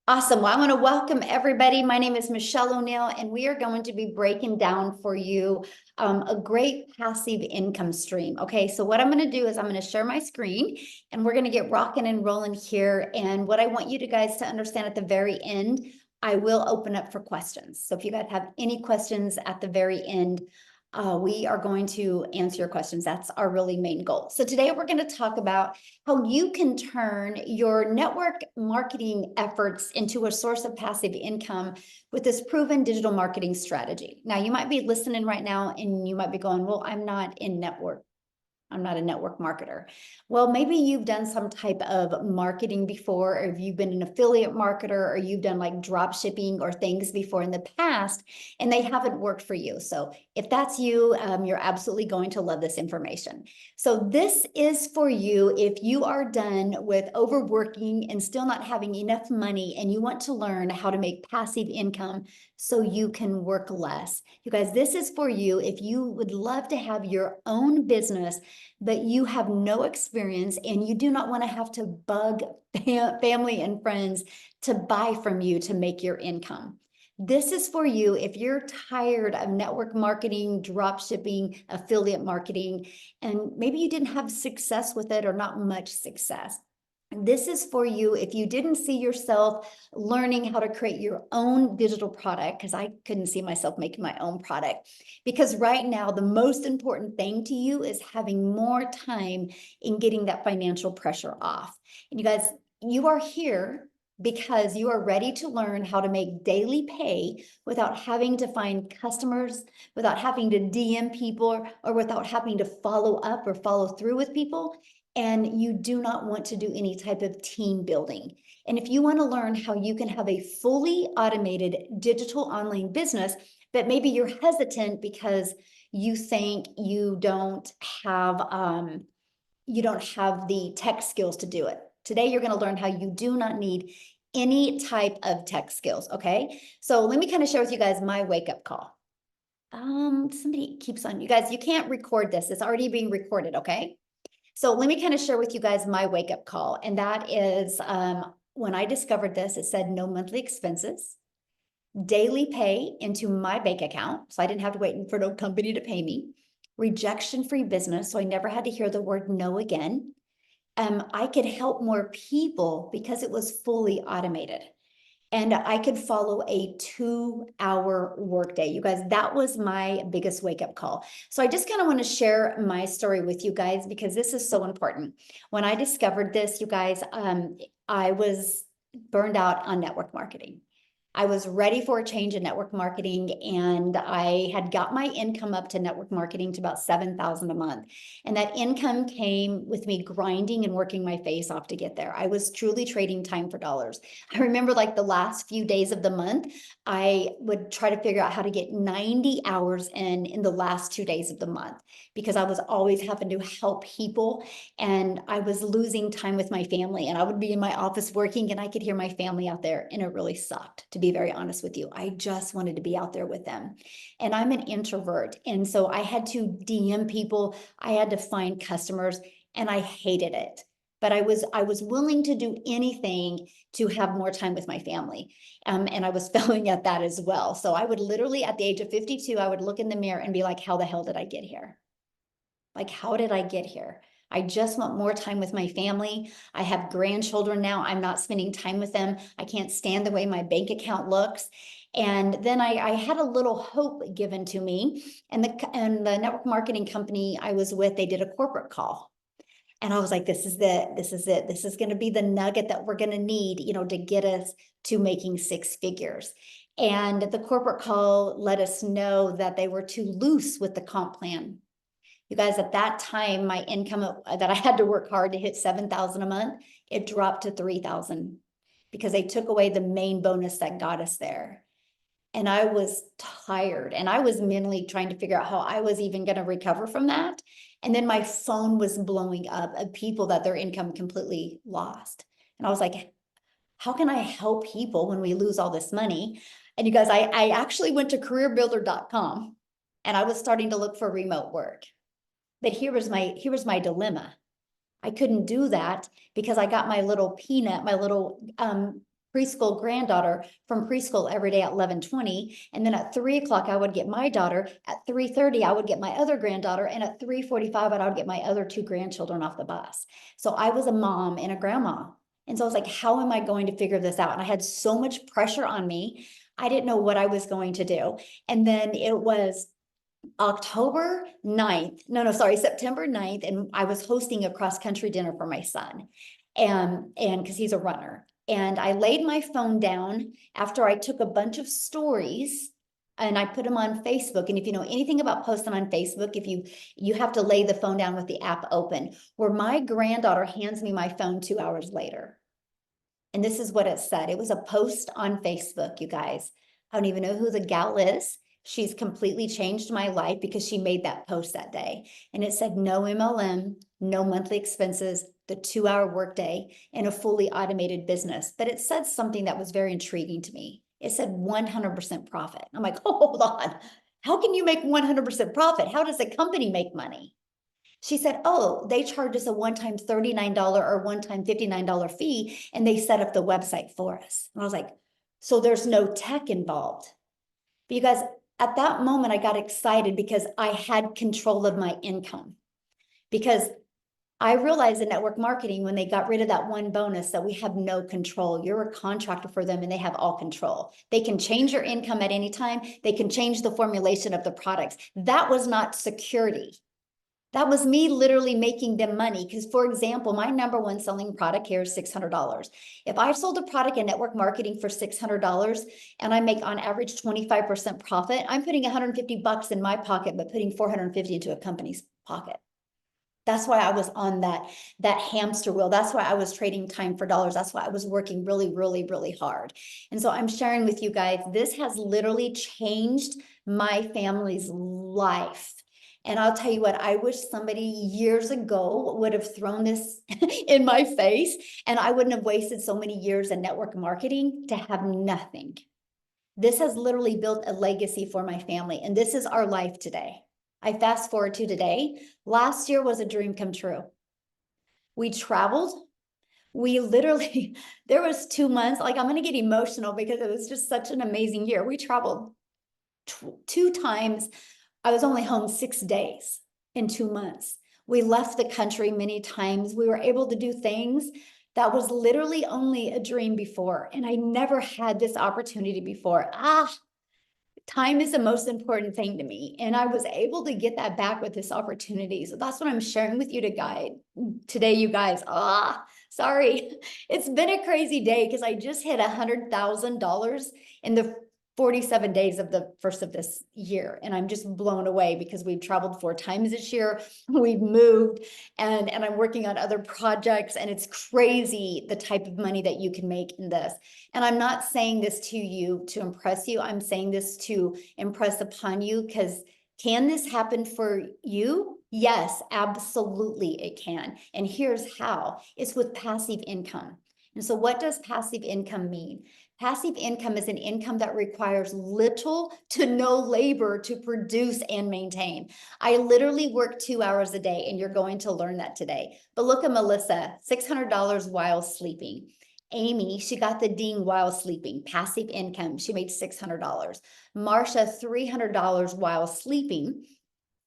Awesome. Well, I want to welcome everybody. My name is Michelle O'Neill, and we are going to be breaking down for you a great passive income stream. Okay, so what I'm going to do is I'm going to share my screen and we're going to get rocking and rolling here. And what I want you guys to understand at the very end, I will open up for questions. So if you guys have any questions at the very end, we are going to answer your questions. That's our really main goal. So today we're going to talk about how you can turn your network marketing efforts into a source of passive income with this proven digital marketing strategy. Now, you might be listening right now and you might be going, well, I'm not in network. I'm not a network marketer. Well, maybe you've done some type of marketing before, or if you've been an affiliate marketer, or you've done like drop shipping or things before in the past, and they haven't worked for you. So if that's you, you're absolutely going to love this information. So this is for you if you are done with overworking and still not having enough money, and you want to learn how to make passive income so you can work less. You guys, this is for you if you would love to have your own business, but you have no experience and you do not want to have to bug family and friends to buy from you to make your income. This is for you if you're tired of network marketing, drop shipping, affiliate marketing, and maybe you didn't have success with it or not much success. This is for you if you didn't see yourself learning how to create your own digital product, because I couldn't see myself making my own product. Because right now, the most important thing to you is having more time in getting that financial pressure off. And you guys, you are here because you are ready to learn how to make daily pay without having to find customers, without having to DM people, or without having to follow up or follow through with people. And you do not want to do any type of team building. And if you want to learn how you can have a fully automated digital online business, but maybe you're hesitant because you think you don't have the tech skills to do it. Today, you're going to learn how you do not need any type of tech skills. Okay. So let me kind of share with you guys my wake-up call. Somebody keeps on, you guys, you can't record this. It's already being recorded. Okay. So let me kind of share with you guys my wake-up call. And that is when I discovered this, it said no monthly expenses, daily pay into my bank account. So I didn't have to wait for no company to pay me. Rejection-free business. So I never had to hear the word no again. I could help more people because it was fully automated. And I could follow a 2-hour workday. You guys, that was my biggest wake-up call. So I just kind of want to share my story with you guys because this is so important. When I discovered this, you guys, I was burned out on network marketing. I was ready for a change in network marketing, and I had got my income up to network marketing to about $7,000 a month. And that income came with me grinding and working my face off to get there. I was truly trading time for dollars. I remember like the last few days of the month, I would try to figure out how to get 90 hours in the last 2 days of the month because I was always having to help people and I was losing time with my family. And I would be in my office working and I could hear my family out there, and it really sucked, to be very honest with you. I just wanted to be out there with them. And I'm an introvert. And so I had to DM people, I had to find customers, and I hated it. But I was willing to do anything to have more time with my family. And I was failing at that as well. So I would literally, at the age of 52, I would look in the mirror and be like, how the hell did I get here? Like, how did I get here? I just want more time with my family. I have grandchildren now. I'm not spending time with them. I can't stand the way my bank account looks. And then I had a little hope given to me. And the network marketing company I was with, they did a corporate call. And I was like, this is it. This is it. This is going to be the nugget that we're going to need, to get us to making 6 figures. And the corporate call let us know that they were too loose with the comp plan. You guys, at that time, my income that I had to work hard to hit 7,000 a month, it dropped to 3,000 because they took away the main bonus that got us there. And I was tired and I was mentally trying to figure out how I was even going to recover from that. And then my phone was blowing up of people that their income completely lost. And I was like, how can I help people when we lose all this money? And you guys, I actually went to careerbuilder.com and I was starting to look for remote work. But here was my dilemma. I couldn't do that because I got my little peanut, my little preschool granddaughter from preschool every day at 11:20. And then at 3 o'clock, I would get my daughter. At 3:30, I would get my other granddaughter. And at 3:45, I would get my other two grandchildren off the bus. So I was a mom and a grandma. And so I was like, how am I going to figure this out? And I had so much pressure on me. I didn't know what I was going to do. And then it was September 9th. And I was hosting a cross country dinner for my son. And because he's a runner. And I laid my phone down after I took a bunch of stories and I put them on Facebook. And if you know anything about posting on Facebook, if you have to lay the phone down with the app open, where my granddaughter hands me my phone 2 hours later. And this is what it said. It was a post on Facebook, you guys. I don't even know who the gal is. She's completely changed my life because she made that post that day. And it said, no MLM, no monthly expenses, the 2-hour workday, and a fully automated business. But it said something that was very intriguing to me. It said 100% profit. I'm like, oh, hold on. How can you make 100% profit? How does a company make money? She said, oh, they charge us a one-time $39 or one-time $59 fee, and they set up the website for us. And I was like, so there's no tech involved. But you guys, at that moment, I got excited because I had control of my income. Because I realized in network marketing, when they got rid of that one bonus, that we have no control. You're a contractor for them and they have all control. They can change your income at any time. They can change the formulation of the products. That was not security. That was me literally making them money. Because, for example, my number one selling product here is $600. If I sold a product in network marketing for $600 and I make on average 25% profit, I'm putting $150 in my pocket, but putting $450 into a company's pocket. That's why I was on that hamster wheel. That's why I was trading time for dollars. That's why I was working really, really, really hard. And so I'm sharing with you guys, this has literally changed my family's life. And I'll tell you what, I wish somebody years ago would have thrown this in my face, and I wouldn't have wasted so many years in network marketing to have nothing. This has literally built a legacy for my family, and this is our life today. I fast forward to today. Last year was a dream come true. We traveled. We literally, there was 2 months, like I'm going to get emotional because it was just such an amazing year. We traveled 2 times. I was only home 6 days in 2 months. We left the country many times. We were able to do things that was literally only a dream before. And I never had this opportunity before. Time is the most important thing to me. And I was able to get that back with this opportunity. So that's what I'm sharing with you today, you guys. Sorry. It's been a crazy day because I just hit $100,000 in the 47 days of the first of this year. And I'm just blown away because we've traveled 4 times this year. We've moved and I'm working on other projects, and it's crazy the type of money that you can make in this. And I'm not saying this to you to impress you. I'm saying this to impress upon you, because can this happen for you? Yes, absolutely it can. And here's how. It's with passive income. And so what does passive income mean? Passive income is an income that requires little to no labor to produce and maintain. I literally work 2 hours a day, and you're going to learn that today. But look at Melissa, $600 while sleeping. Amy, she got the ding while sleeping, passive income. She made $600. Marsha, $300 while sleeping.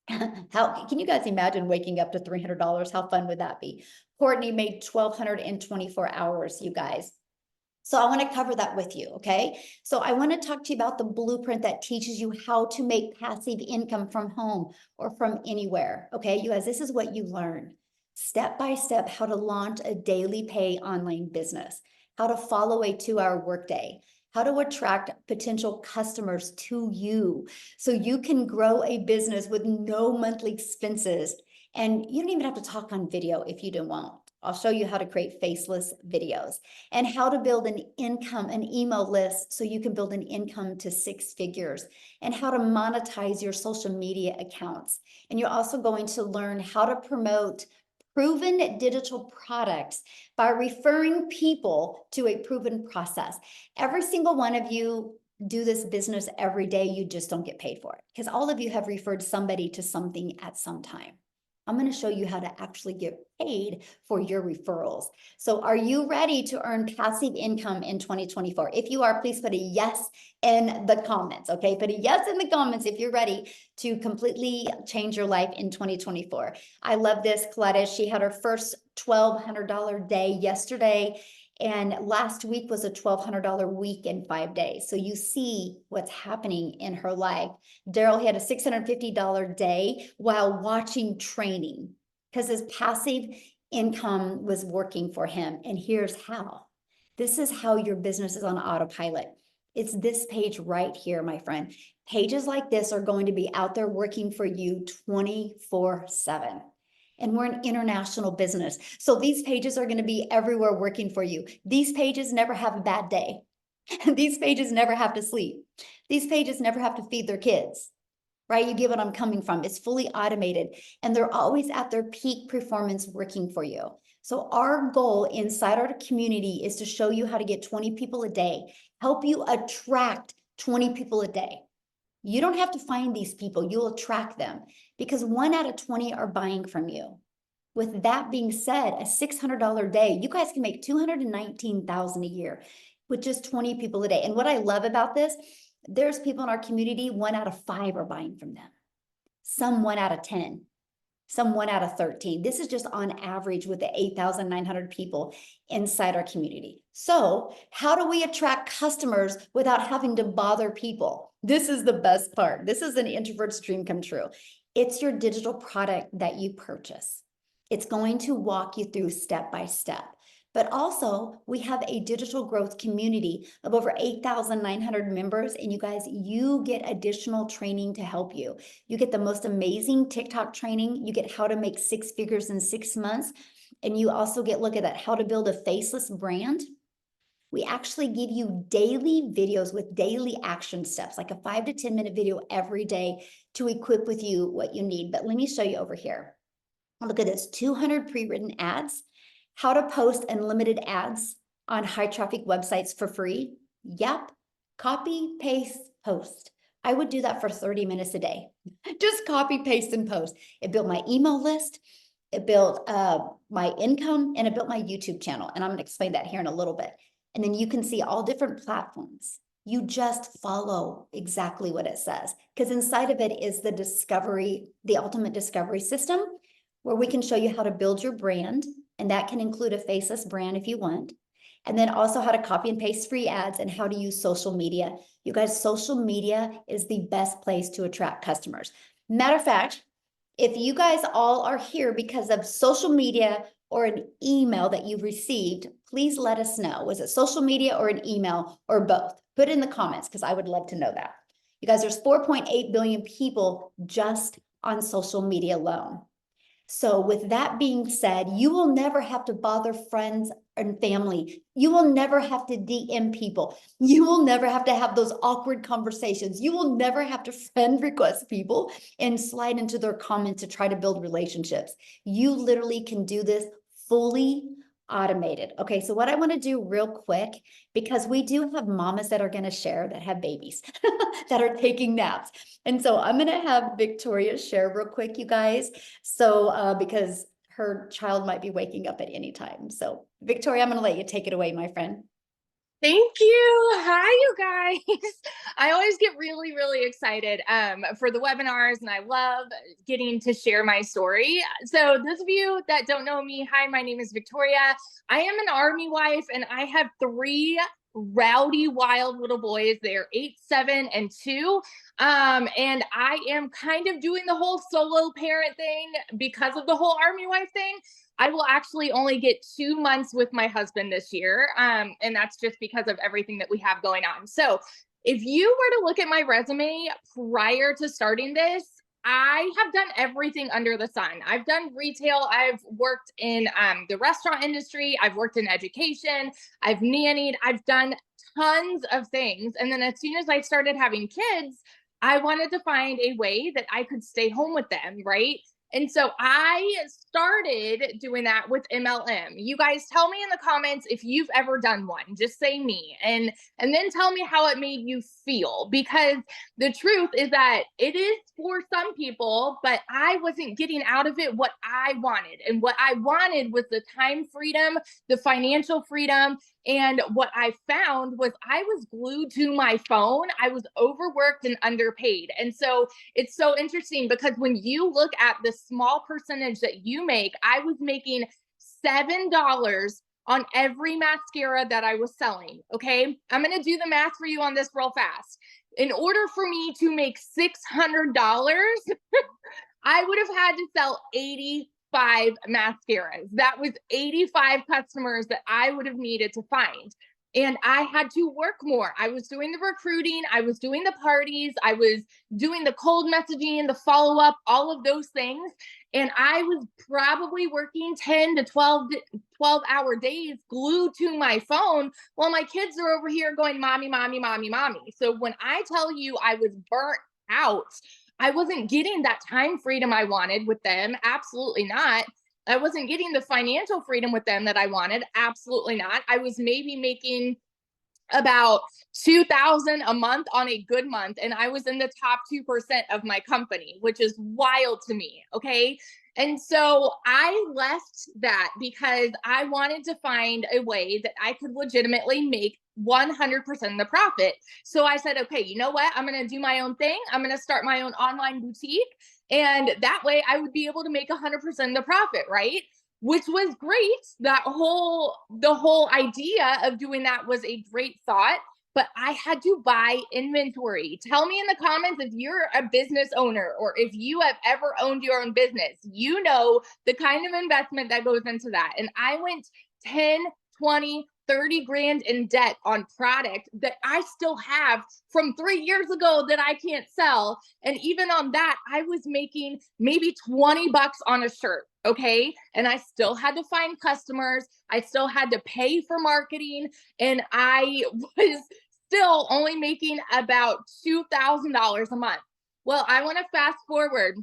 How can you guys imagine waking up to $300? How fun would that be? Courtney made 1,200 in 24 hours, you guys. So I want to cover that with you, okay? So I want to talk to you about the blueprint that teaches you how to make passive income from home or from anywhere, okay? You guys, this is what you learn. Step by step, how to launch a daily pay online business, how to follow a 2-hour workday, how to attract potential customers to you so you can grow a business with no monthly expenses. And you don't even have to talk on video if you don't want. I'll show you how to create faceless videos, and how to build an income, an email list so you can build an income to 6 figures, and how to monetize your social media accounts. And you're also going to learn how to promote proven digital products by referring people to a proven process. Every single one of you do this business every day. You just don't get paid for it, because all of you have referred somebody to something at some time. I'm going to show you how to actually get paid for your referrals. So are you ready to earn passive income in 2024? If you are, please put a yes in the comments, okay? Put a yes in the comments if you're ready to completely change your life in 2024. I love this, Coletta. She had her first $1,200 day yesterday, and last week was a $1,200 week in 5 days. So you see what's happening in her life. Daryl had a $650 day while watching training because his passive income was working for him. And here's how. This is how your business is on autopilot. It's this page right here, my friend. Pages like this are going to be out there working for you 24/7. And we're an international business. So these pages are going to be everywhere working for you. These pages never have a bad day. These pages never have to sleep. These pages never have to feed their kids, right? You get what I'm coming from. It's fully automated, and they're always at their peak performance working for you. So our goal inside our community is to show you how to get 20 people a day, help you attract 20 people a day. You don't have to find these people, you'll attract them because 1 out of 20 are buying from you. With that being said, a $600 day, you guys can make $219,000 a year with just 20 people a day. And what I love about this, there's people in our community, 1 out of 5 are buying from them. Some 1 out of 10, some 1 out of 13. This is just on average with the 8,900 people inside our community. So how do we attract customers without having to bother people? This is the best part. This is an introvert's dream come true. It's your digital product that you purchase. It's going to walk you through step by step. But also, we have a digital growth community of over 8,900 members. And you guys, you get additional training to help you. You get the most amazing TikTok training. You get how to make 6 figures in 6 months. And you also get, look at that, how to build a faceless brand. We actually give you daily videos with daily action steps, like a 5 to 10 minute video every day to equip with you what you need. But let me show you over here. Look at this, 200 pre-written ads, how to post unlimited ads on high traffic websites for free. Yep, copy, paste, post. I would do that for 30 minutes a day. Just copy, paste, and post. It built my email list, it built my income, and it built my YouTube channel. And I'm gonna explain that here in a little bit. And then you can see all different platforms. You just follow exactly what it says, because inside of it is the discovery, the ultimate discovery system, where we can show you how to build your brand. And that can include a faceless brand if you want. And then also how to copy and paste free ads and how to use social media. You guys, social media is the best place to attract customers. Matter of fact, if you guys all are here because of social media or an email that you received, please let us know. Was it social media or an email or both? Put it in the comments because I would love to know that. You guys, there's 4.8 billion people just on social media alone. So with that being said, you will never have to bother friends and family. You will never have to DM people. You will never have to have those awkward conversations. You will never have to friend request people and slide into their comments to try to build relationships. You literally can do this fully automated. Okay, so what I want to do real quick, because we do have mamas that are going to share that have babies that are taking naps. And so I'm going to have Victoria share real quick, you guys. So because her child might be waking up at any time. So Victoria, I'm going to let you take it away, my friend. Thank you. Hi, you guys. I always get really, really excited for the webinars, and I love getting to share my story. So those of you that don't know me, hi, my name is Victoria. I am an Army wife, and I have 3 rowdy, wild little boys. They're 8, 7, and 2. And I am kind of doing the whole solo parent thing because of the whole Army wife thing. I will actually only get 2 months with my husband this year. And that's just because of everything that we have going on. So if you were to look at my resume prior to starting this, I have done everything under the sun. I've done retail. I've worked in the restaurant industry. I've worked in education. I've nannied. I've done tons of things. And then as soon as I started having kids, I wanted to find a way that I could stay home with them, right? And so I started doing that with MLM. You guys tell me in the comments if you've ever done one. Just say me, and then tell me how it made you feel, because the truth is that it is for some people, but I wasn't getting out of it what I wanted. And what I wanted was the time freedom, the financial freedom. And what I found was I was glued to my phone. I was overworked and underpaid. And so it's so interesting, because when you look at the small percentage that you make, I was making $7 on every mascara that I was selling. Okay. I'm going to do the math for you on this real fast. In order for me to make $600, I would have had to sell 85 mascaras. That was 85 customers that I would have needed to find. And I had to work more. I was doing the recruiting, I was doing the parties, I was doing the cold messaging, the follow-up, all of those things. And I was probably working 10 to 12-hour days glued to my phone while my kids are over here going, mommy, mommy, mommy, mommy. So when I tell you I was burnt out, I wasn't getting that time freedom I wanted with them. Absolutely not. I wasn't getting the financial freedom with them that I wanted. Absolutely not. I was maybe making about $2,000 a month on a good month, and I was in the top 2% of my company, which is wild to me. Okay. And so I left that because I wanted to find a way that I could legitimately make 100% of the profit. So I said, okay, you know what? I'm going to do my own thing. I'm going to start my own online boutique. And that way I would be able to make 100% of the profit, right? Which was great. The whole idea of doing that was a great thought, but I had to buy inventory. Tell me in the comments if you're a business owner, or if you have ever owned your own business. You know the kind of investment that goes into that. And I went 10, 20, 30 grand in debt on product that I still have from 3 years ago that I can't sell. And even on that, I was making maybe 20 bucks on a shirt. Okay. And I still had to find customers. I still had to pay for marketing. And I was still only making about $2,000 a month. Well, I want to fast forward.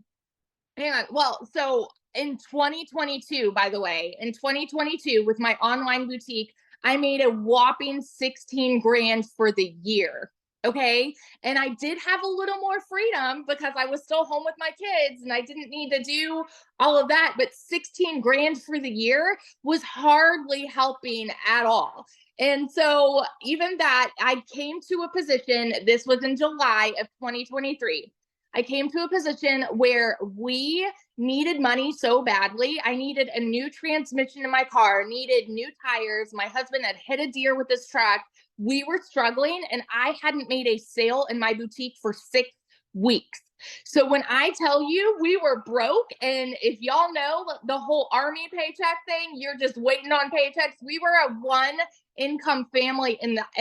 Hang on. Well, so in 2022, by the way, in 2022, with my online boutique, I made a whopping 16 grand for the year. Okay. And I did have a little more freedom because I was still home with my kids and I didn't need to do all of that. But 16 grand for the year was hardly helping at all. And so even that, I came to a position, this was in July of 2023. I came to a position where we needed money so badly. I needed a new transmission in my car, needed new tires. My husband had hit a deer with his truck. We were struggling, and I hadn't made a sale in my boutique for 6 weeks. So when I tell you we were broke, and if y'all know the whole army paycheck thing, you're just waiting on paychecks. We were a one income family at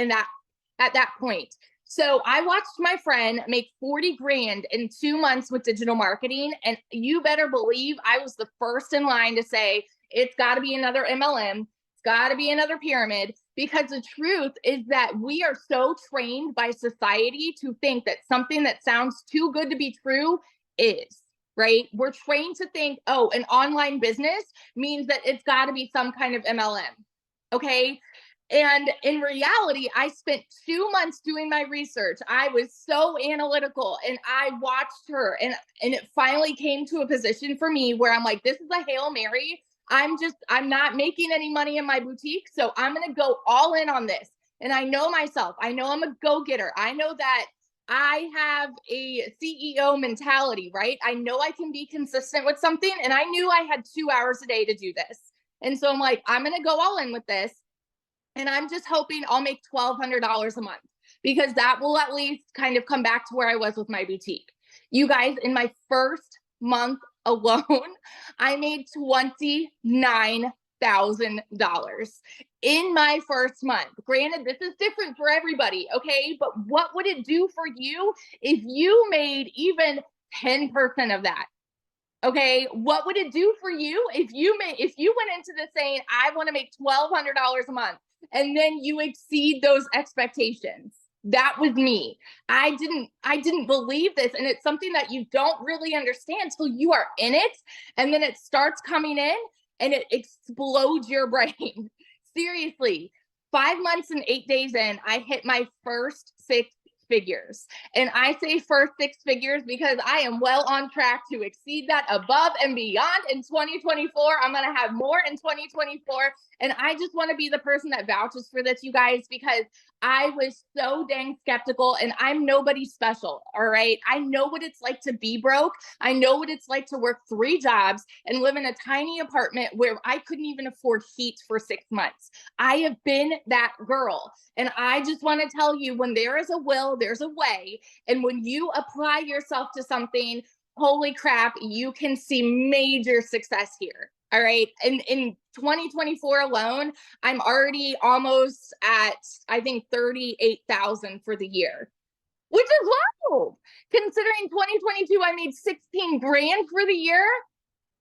that point. So I watched my friend make 40 grand in 2 months with digital marketing. And you better believe I was the first in line to say, it's got to be another MLM. It's got to be another pyramid, because the truth is that we are so trained by society to think that something that sounds too good to be true is, right? We're trained to think, oh, an online business means that it's got to be some kind of MLM. Okay. And in reality, I spent 2 months doing my research. I was so analytical, and I watched her, and it finally came to a position for me where I'm like, this is a Hail Mary. I'm not making any money in my boutique. So I'm going to go all in on this. And I know myself. I know I'm a go-getter. I know that I have a CEO mentality, right? I know I can be consistent with something. And I knew I had 2 hours a day to do this. And so I'm like, I'm going to go all in with this. And I'm just hoping I'll make $1,200 a month, because that will at least kind of come back to where I was with my boutique. You guys, in my first month alone, I made $29,000 in my first month. Granted, this is different for everybody, okay? But what would it do for you if you made even 10% of that? Okay, what would it do for you if you went into this saying, I want to make $1,200 a month, and then you exceed those expectations? That was me. I didn't believe this. And it's something that you don't really understand till you are in it. And then it starts coming in and it explodes your brain. Seriously, 5 months and 8 days in, I hit my first 6 figures. And I say first 6 figures because I am well on track to exceed that above and beyond in 2024. I'm going to have more in 2024. And I just want to be the person that vouches for this, you guys, because I was so dang skeptical, and I'm nobody special. All right. I know what it's like to be broke. I know what it's like to work 3 jobs and live in a tiny apartment where I couldn't even afford heat for 6 months. I have been that girl. And I just want to tell you, when there is a will, there's a way. And when you apply yourself to something, holy crap, you can see major success here. All right. And in 2024 alone, I'm already almost at, I think, 38,000 for the year, which is wild. Considering 2022, I made 16 grand for the year.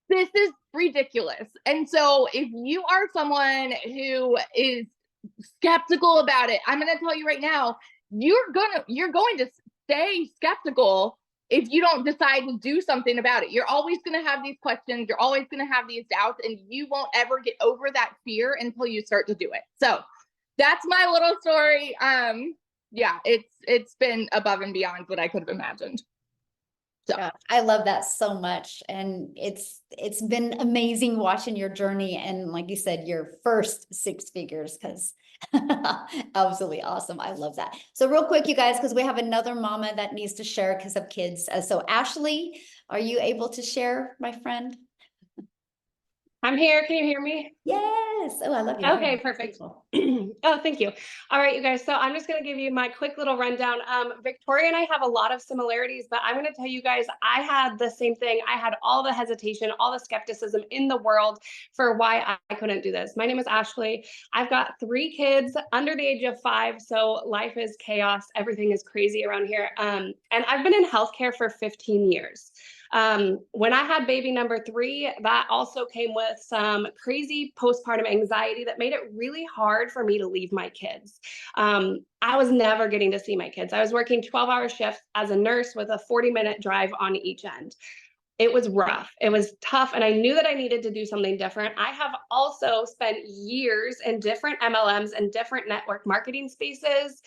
This is ridiculous. And so if you are someone who is skeptical about it, I'm going to tell you right now, you're going to stay skeptical if you don't decide to do something about it. You're always going to have these questions. You're always going to have these doubts, and you won't ever get over that fear until you start to do it. So that's my little story. Yeah, it's been above and beyond what I could have imagined. So yeah, I love that so much. And it's been amazing watching your journey. And like you said, your first 6 figures, because absolutely awesome. I love that. So real quick, you guys, because we have another mama that needs to share because of kids. So Ashley, are you able to share, my friend? I'm here. Can you hear me? Yes. Oh, I love you. Okay, perfect. Oh, thank you. All right, you guys. So I'm just going to give you my quick little rundown. Victoria and I have a lot of similarities, but I'm going to tell you guys, I had the same thing. I had all the hesitation, all the skepticism in the world for why I couldn't do this. My name is Ashley. I've got 3 kids under the age of 5. So life is chaos. Everything is crazy around here. And I've been in healthcare for 15 years. When I had baby number 3, that also came with some crazy postpartum anxiety that made it really hard for me to leave my kids. I was never getting to see my kids. I was working 12-hour shifts as a nurse with a 40-minute drive on each end. It was rough. It was tough. And I knew that I needed to do something different. I have also spent years in different MLMs and different network marketing spaces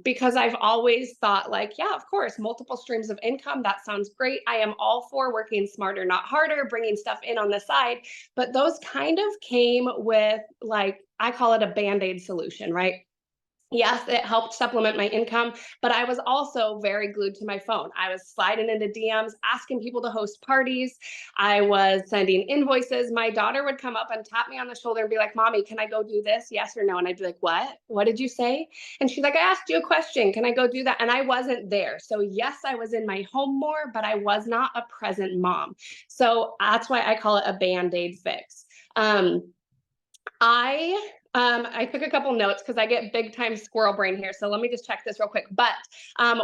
because I've always thought like, yeah, of course, multiple streams of income. That sounds great. I am all for working smarter, not harder, bringing stuff in on the side. But those kind of came with, like, I call it a Band-Aid solution, right? Yes, it helped supplement my income, but I was also very glued to my phone. I was sliding into DMs, asking people to host parties. I was sending invoices. My daughter would come up and tap me on the shoulder and be like, "Mommy, can I go do this? Yes or no?" And I'd be like, "What? What did you say?" And she's like, "I asked you a question. Can I go do that?" And I wasn't there. So yes, I was in my home more, but I was not a present mom. So that's why I call it a Band-Aid fix. I took a couple notes because I get big time squirrel brain here. So let me just check this real quick. But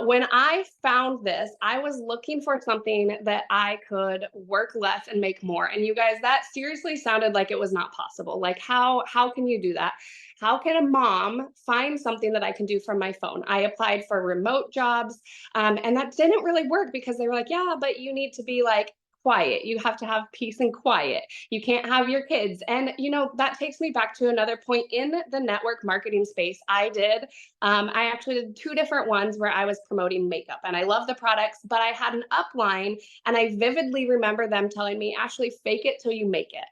when I found this, I was looking for something that I could work less and make more. And you guys, that seriously sounded like it was not possible. Like how can you do that? How can a mom find something that I can do from my phone? I applied for remote jobs and that didn't really work because they were like, yeah, but you need to be like quiet. You have to have peace and quiet. You can't have your kids. And, you know, that takes me back to another point in the network marketing space. I actually did 2 different ones where I was promoting makeup and I love the products, but I had an upline and I vividly remember them telling me, "Ashley, fake it till you make it."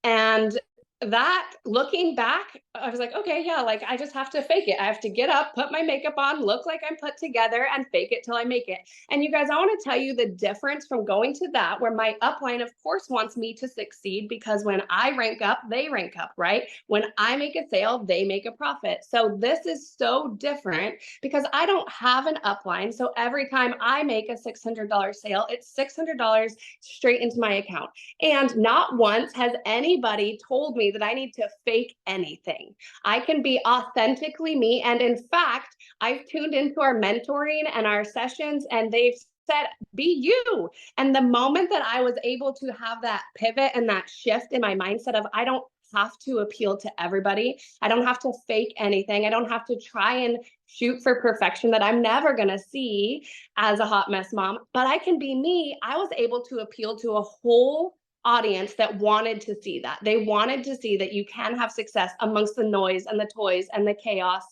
And that, looking back, I was like, okay, yeah, like I just have to fake it. I have to get up, put my makeup on, look like I'm put together, and fake it till I make it. And you guys, I want to tell you the difference from going to that, where my upline, of course, wants me to succeed because when I rank up, they rank up, right? When I make a sale, they make a profit. So this is so different because I don't have an upline. So every time I make a $600 sale, it's $600 straight into my account. And not once has anybody told me that I need to fake anything. I can be authentically me. And in fact, I've tuned into our mentoring and our sessions, and they've said, be you. And the moment that I was able to have that pivot and that shift in my mindset of, I don't have to appeal to everybody. I don't have to fake anything. I don't have to try and shoot for perfection that I'm never going to see as a hot mess mom, but I can be me. I was able to appeal to a whole audience that wanted to see that. They wanted to see that you can have success amongst the noise and the toys and the chaos.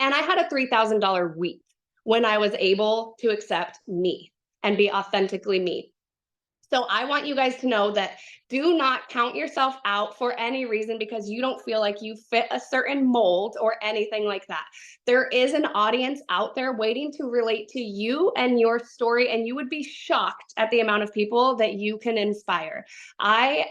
And I had a $3,000 week when I was able to accept me and be authentically me. So I want you guys to know that do not count yourself out for any reason because you don't feel like you fit a certain mold or anything like that. There is an audience out there waiting to relate to you and your story, and you would be shocked at the amount of people that you can inspire. I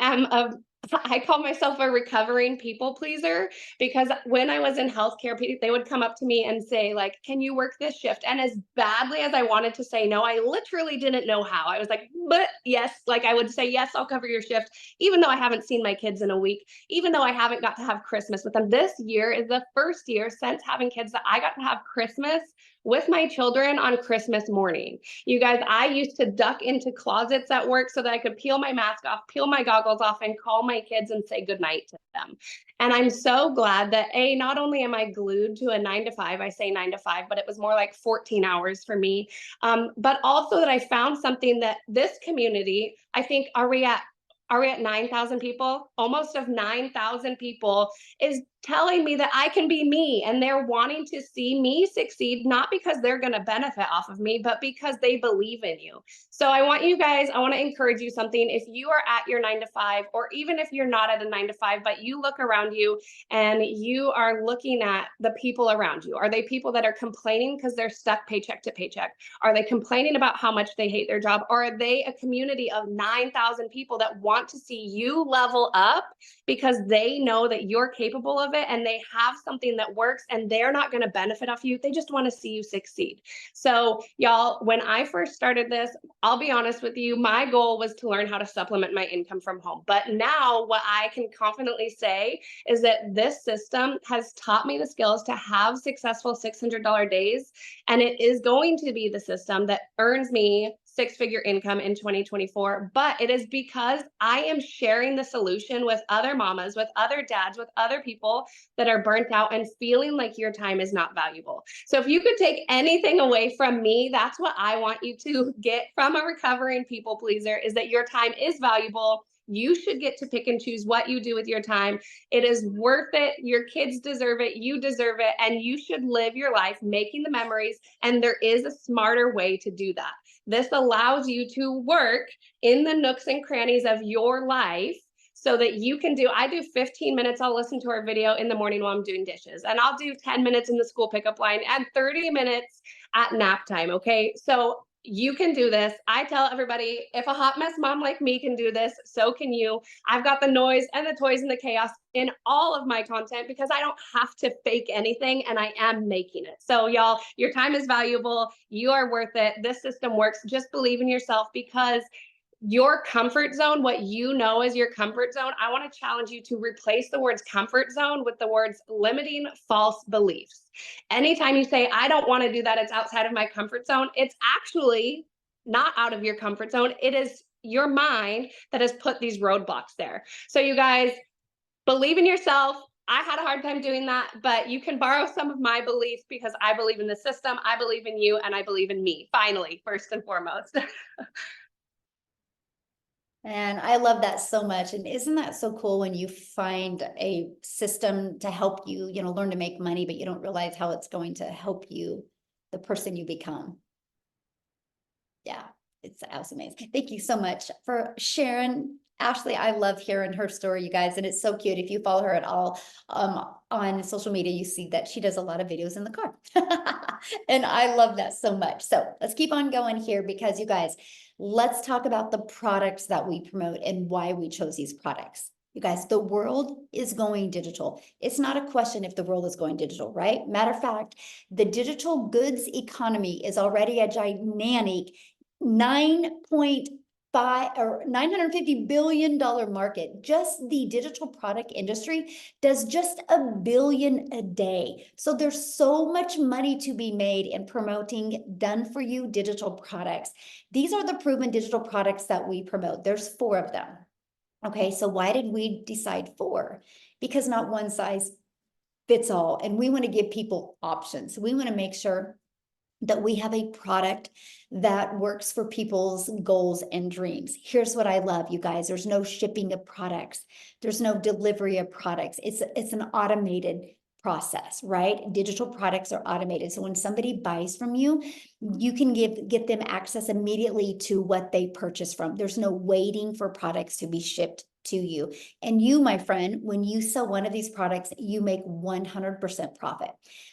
call myself a recovering people pleaser because when I was in healthcare, they would come up to me and say, like, can you work this shift? And as badly as I wanted to say no, I literally didn't know how. I was like, but yes, like I would say, yes, I'll cover your shift, even though I haven't seen my kids in a week, even though I haven't got to have Christmas with them. This year is the first year since having kids that I got to have Christmas with my children on Christmas morning. You guys, I used to duck into closets at work so that I could peel my mask off, peel my goggles off, and call my kids and say goodnight to them. And I'm so glad that not only am I glued to a 9 to 5, I say 9 to 5, but it was more like 14 hours for me. But also that I found something that this community, I think, are we at 9,000 people? Almost of 9,000 people is telling me that I can be me, and they're wanting to see me succeed, not because they're going to benefit off of me, but because they believe in you. So I want to encourage you something. If you are at your 9 to 5, or even if you're not at a 9 to 5, but you look around you and you are looking at the people around you, are they people that are complaining because they're stuck paycheck to paycheck? Are they complaining about how much they hate their job? Or are they a community of 9,000 people that want to see you level up because they know that you're capable of it and they have something that works and they're not going to benefit off you? They just want to see you succeed. So y'all, when I first started this, I'll be honest with you, my goal was to learn how to supplement my income from home. But now what I can confidently say is that this system has taught me the skills to have successful $600 days. And it is going to be the system that earns me six-figure income in 2024, but it is because I am sharing the solution with other mamas, with other dads, with other people that are burnt out and feeling like your time is not valuable. So if you could take anything away from me, that's what I want you to get from a recovering people pleaser, is that your time is valuable. You should get to pick and choose what you do with your time. It is worth it. Your kids deserve it. You deserve it. And you should live your life making the memories. And there is a smarter way to do that. This allows you to work in the nooks and crannies of your life so that you can I do 15 minutes. I'll listen to our video in the morning while I'm doing dishes, and I'll do 10 minutes in the school pickup line and 30 minutes at nap time. Okay. So you can do this. I tell everybody, if a hot mess mom like me can do this, so can you. I've got the noise and the toys and the chaos in all of my content because I don't have to fake anything, and I am making it. So y'all, your time is valuable. You are worth it. This system works. Just believe in yourself, because your comfort zone, what you know is your comfort zone, I want to challenge you to replace the words comfort zone with the words limiting false beliefs. Anytime you say, I don't want to do that, it's outside of my comfort zone, it's actually not out of your comfort zone. It is your mind that has put these roadblocks there. So you guys, believe in yourself. I had a hard time doing that, but you can borrow some of my beliefs because I believe in the system, I believe in you, and I believe in me, finally, first and foremost. And I love that so much. And isn't that so cool when you find a system to help you, learn to make money, but you don't realize how it's going to help you, the person you become. Yeah, it's amazing. Thank you so much for sharing. Ashley, I love hearing her story, you guys, and it's so cute. If you follow her at all on social media, you see that she does a lot of videos in the car. And I love that so much. So let's keep on going here, because you guys, let's talk about the products that we promote and why we chose these products. You guys, the world is going digital. It's not a question if the world is going digital, right? Matter of fact, the digital goods economy is already a gigantic $950 billion market. Just the digital product industry does just $1 billion a day. So there's so much money to be made in promoting done for you digital products. These are the proven digital products that we promote. There's 4 of them. Okay, so why did we decide 4? because not one size fits all. And we want to give people options. We want to make sure that we have a product that works for people's goals and dreams. Here's what I love, you guys. There's no shipping of products. There's no delivery of products. It's an automated process, right? Digital products are automated. So when somebody buys from you, you can get them access immediately to what they purchase from. There's no waiting for products to be shipped to you. And you, my friend, when you sell one of these products, you make 100% profit.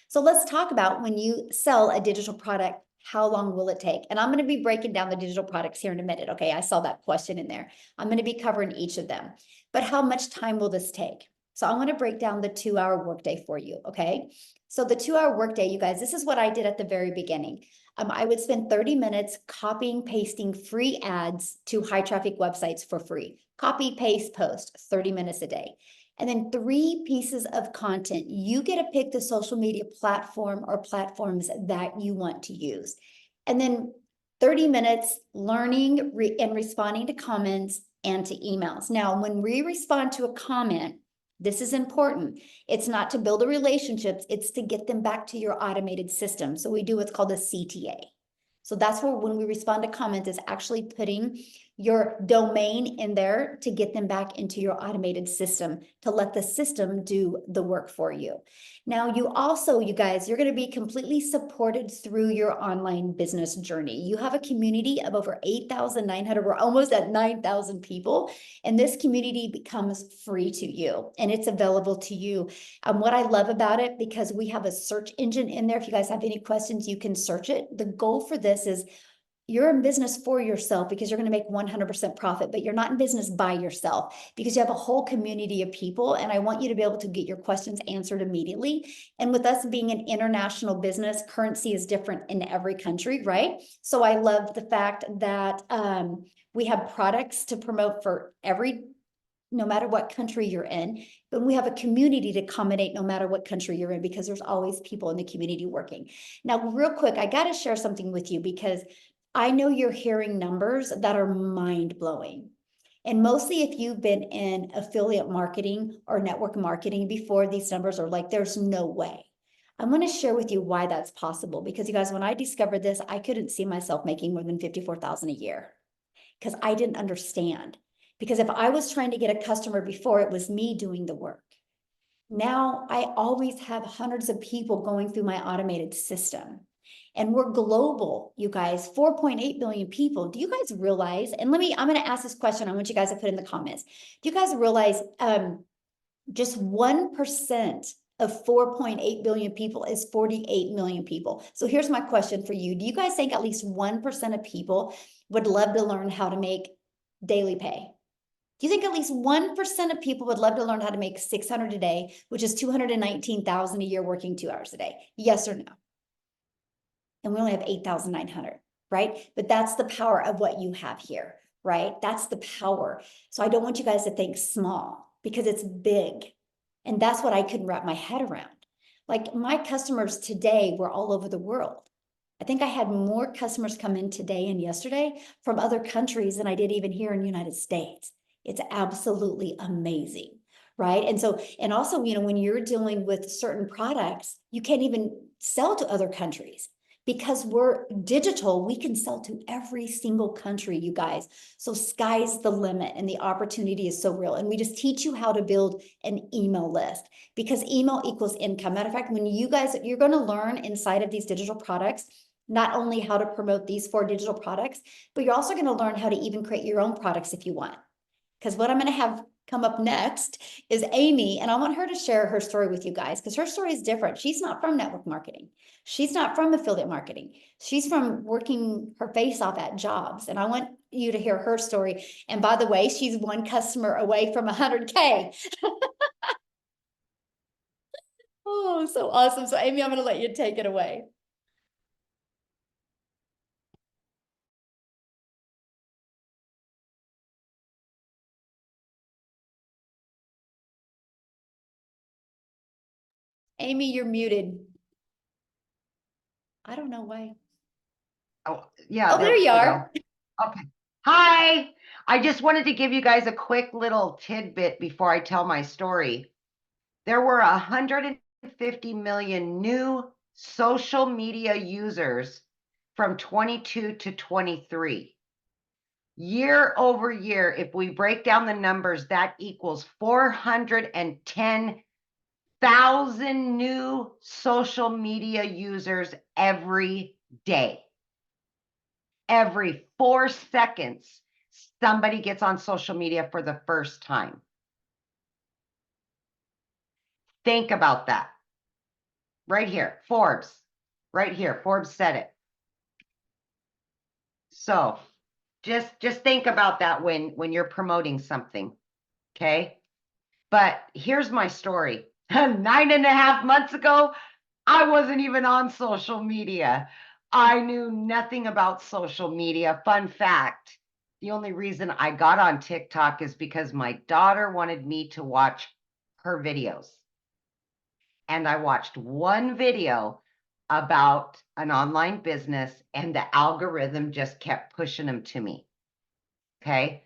So let's talk about when you sell a digital product, how long will it take? And I'm going to be breaking down the digital products here in a minute. Okay, I saw that question in there. I'm going to be covering each of them. But how much time will this take? So I want to break down the 2-hour workday for you. Okay, so the 2-hour workday, you guys, this is what I did at the very beginning. I would spend 30 minutes copying, pasting free ads to high traffic websites for free. Copy, paste, post, 30 minutes a day. And then 3 pieces of content. You get to pick the social media platform or platforms that you want to use. And then 30 minutes learning and responding to comments and to emails. Now, when we respond to a comment, this is important. It's not to build a relationships, it's to get them back to your automated system. So we do what's called a CTA. So that's where when we respond to comments is actually putting your domain in there to get them back into your automated system, to let the system do the work for you. Now, you also, you guys, you're going to be completely supported through your online business journey. You have a community of over 8,900, we're almost at 9,000 people, and this community becomes free to you, and it's available to you. What I love about it, because we have a search engine in there, if you guys have any questions, you can search it. The goal for this is you're in business for yourself because you're going to make 100% profit, but you're not in business by yourself because you have a whole community of people. And I want you to be able to get your questions answered immediately. And with us being an international business, currency is different in every country, right? So I love the fact that we have products to promote for no matter what country you're in, but we have a community to accommodate no matter what country you're in, because there's always people in the community working. Now, real quick, I got to share something with you because I know you're hearing numbers that are mind-blowing. And mostly if you've been in affiliate marketing or network marketing before, these numbers are like, there's no way. I want to share with you why that's possible, because you guys, when I discovered this, I couldn't see myself making more than $54,000 a year because I didn't understand. Because if I was trying to get a customer before, it was me doing the work. Now I always have hundreds of people going through my automated system. And we're global, you guys, 4.8 billion people. Do you guys realize, and I'm going to ask this question, I want you guys to put in the comments. Do you guys realize just 1% of 4.8 billion people is 48 million people? So here's my question for you. Do you guys think at least 1% of people would love to learn how to make daily pay? Do you think at least 1% of people would love to learn how to make 600 a day, which is 219,000 a year working 2 hours a day? Yes or no? And we only have 8,900, right? But that's the power of what you have here, right? That's the power. So I don't want you guys to think small because it's big. And that's what I couldn't wrap my head around. Like my customers today were all over the world. I think I had more customers come in today and yesterday from other countries than I did even here in the United States. It's absolutely amazing, right? And so, and also, when you're dealing with certain products, you can't even sell to other countries. Because we're digital, we can sell to every single country, you guys. So sky's the limit and the opportunity is so real. And we just teach you how to build an email list because email equals income. Matter of fact, when you're going to learn inside of these digital products, not only how to promote these 4 digital products, but you're also going to learn how to even create your own products if you want. Because what I'm going to have come up next is Amy, and I want her to share her story with you guys because her story is different. She's not from network marketing. She's not from affiliate marketing. She's from working her face off at jobs. And I want you to hear her story. And by the way, she's 1 customer away from 100K. Oh, so awesome. So Amy, I'm going to let you take it away. Amy, you're muted. I don't know why. Oh, yeah. Oh, there you are. Okay. Hi. I just wanted to give you guys a quick little tidbit before I tell my story. there were 150 million new social media users from 22 to 23. Year over year, if we break down the numbers, that equals 410,000 new social media users every day. Every 4 seconds, somebody gets on social media for the first time. Think about that. Right here, Forbes. Right here, Forbes said it. So just think about that when you're promoting something, okay? But here's my story. 9.5 months ago, I wasn't even on social media. I knew nothing about social media. Fun fact, the only reason I got on TikTok is because my daughter wanted me to watch her videos. And I watched one video about an online business, and the algorithm just kept pushing them to me. Okay.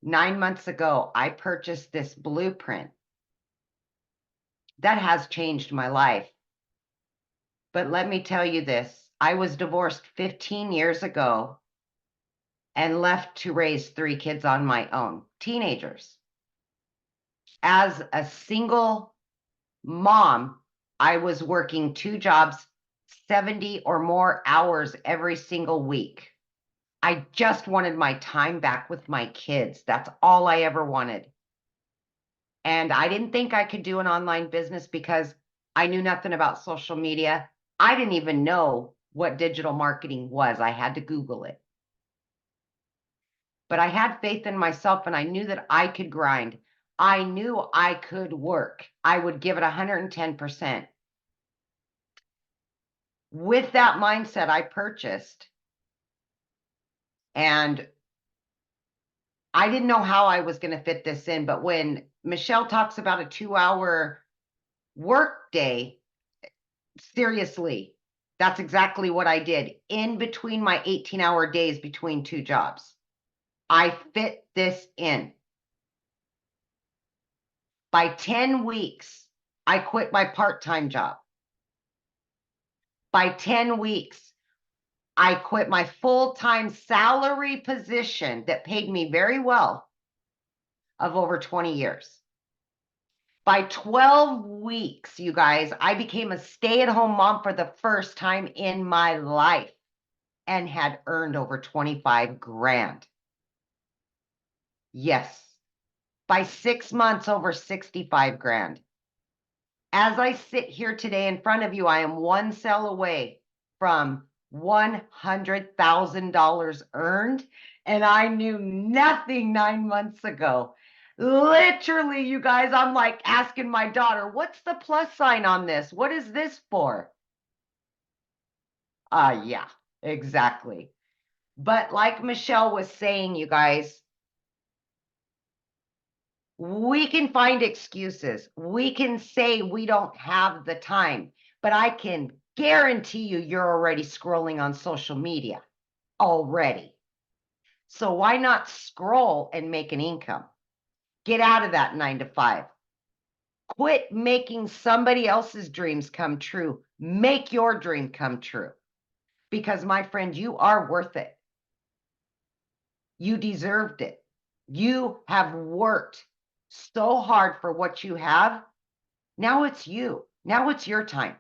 9 months ago, I purchased this blueprint. That has changed my life. But let me tell you this, I was divorced 15 years ago and left to raise 3 kids on my own, teenagers. As a single mom, I was working 2 jobs, 70 or more hours every single week. I just wanted my time back with my kids. That's all I ever wanted. And I didn't think I could do an online business because I knew nothing about social media. I didn't even know what digital marketing was. I had to Google it. But I had faith in myself and I knew that I could grind. I knew I could work. I would give it 110%. With that mindset, I purchased. And I didn't know how I was going to fit this in. But when Michelle talks about a 2-hour work day, seriously, that's exactly what I did in between my 18-hour days between 2 jobs. I fit this in. By 10 weeks, I quit my part-time job. By 10 weeks, I quit my full-time salary position that paid me very well of over 20 years. By 12 weeks, you guys, I became a stay-at-home mom for the first time in my life and had earned over 25 grand. Yes. By 6 months, over 65 grand. As I sit here today in front of you, I am 1 sale away from $100,000 earned, and I knew nothing 9 months ago. Literally, you guys, I'm like asking my daughter, what's the plus sign on this? What is this for? Yeah, exactly. But like Michelle was saying, you guys, we can find excuses. We can say we don't have the time, but I can guarantee you're already scrolling on social media already. So why not scroll and make an income? Get out of that 9 to 5. Quit making somebody else's dreams come true. Make your dream come true. Because my friend, you are worth it. You deserved it. You have worked so hard for what you have. Now it's you. Now it's your time.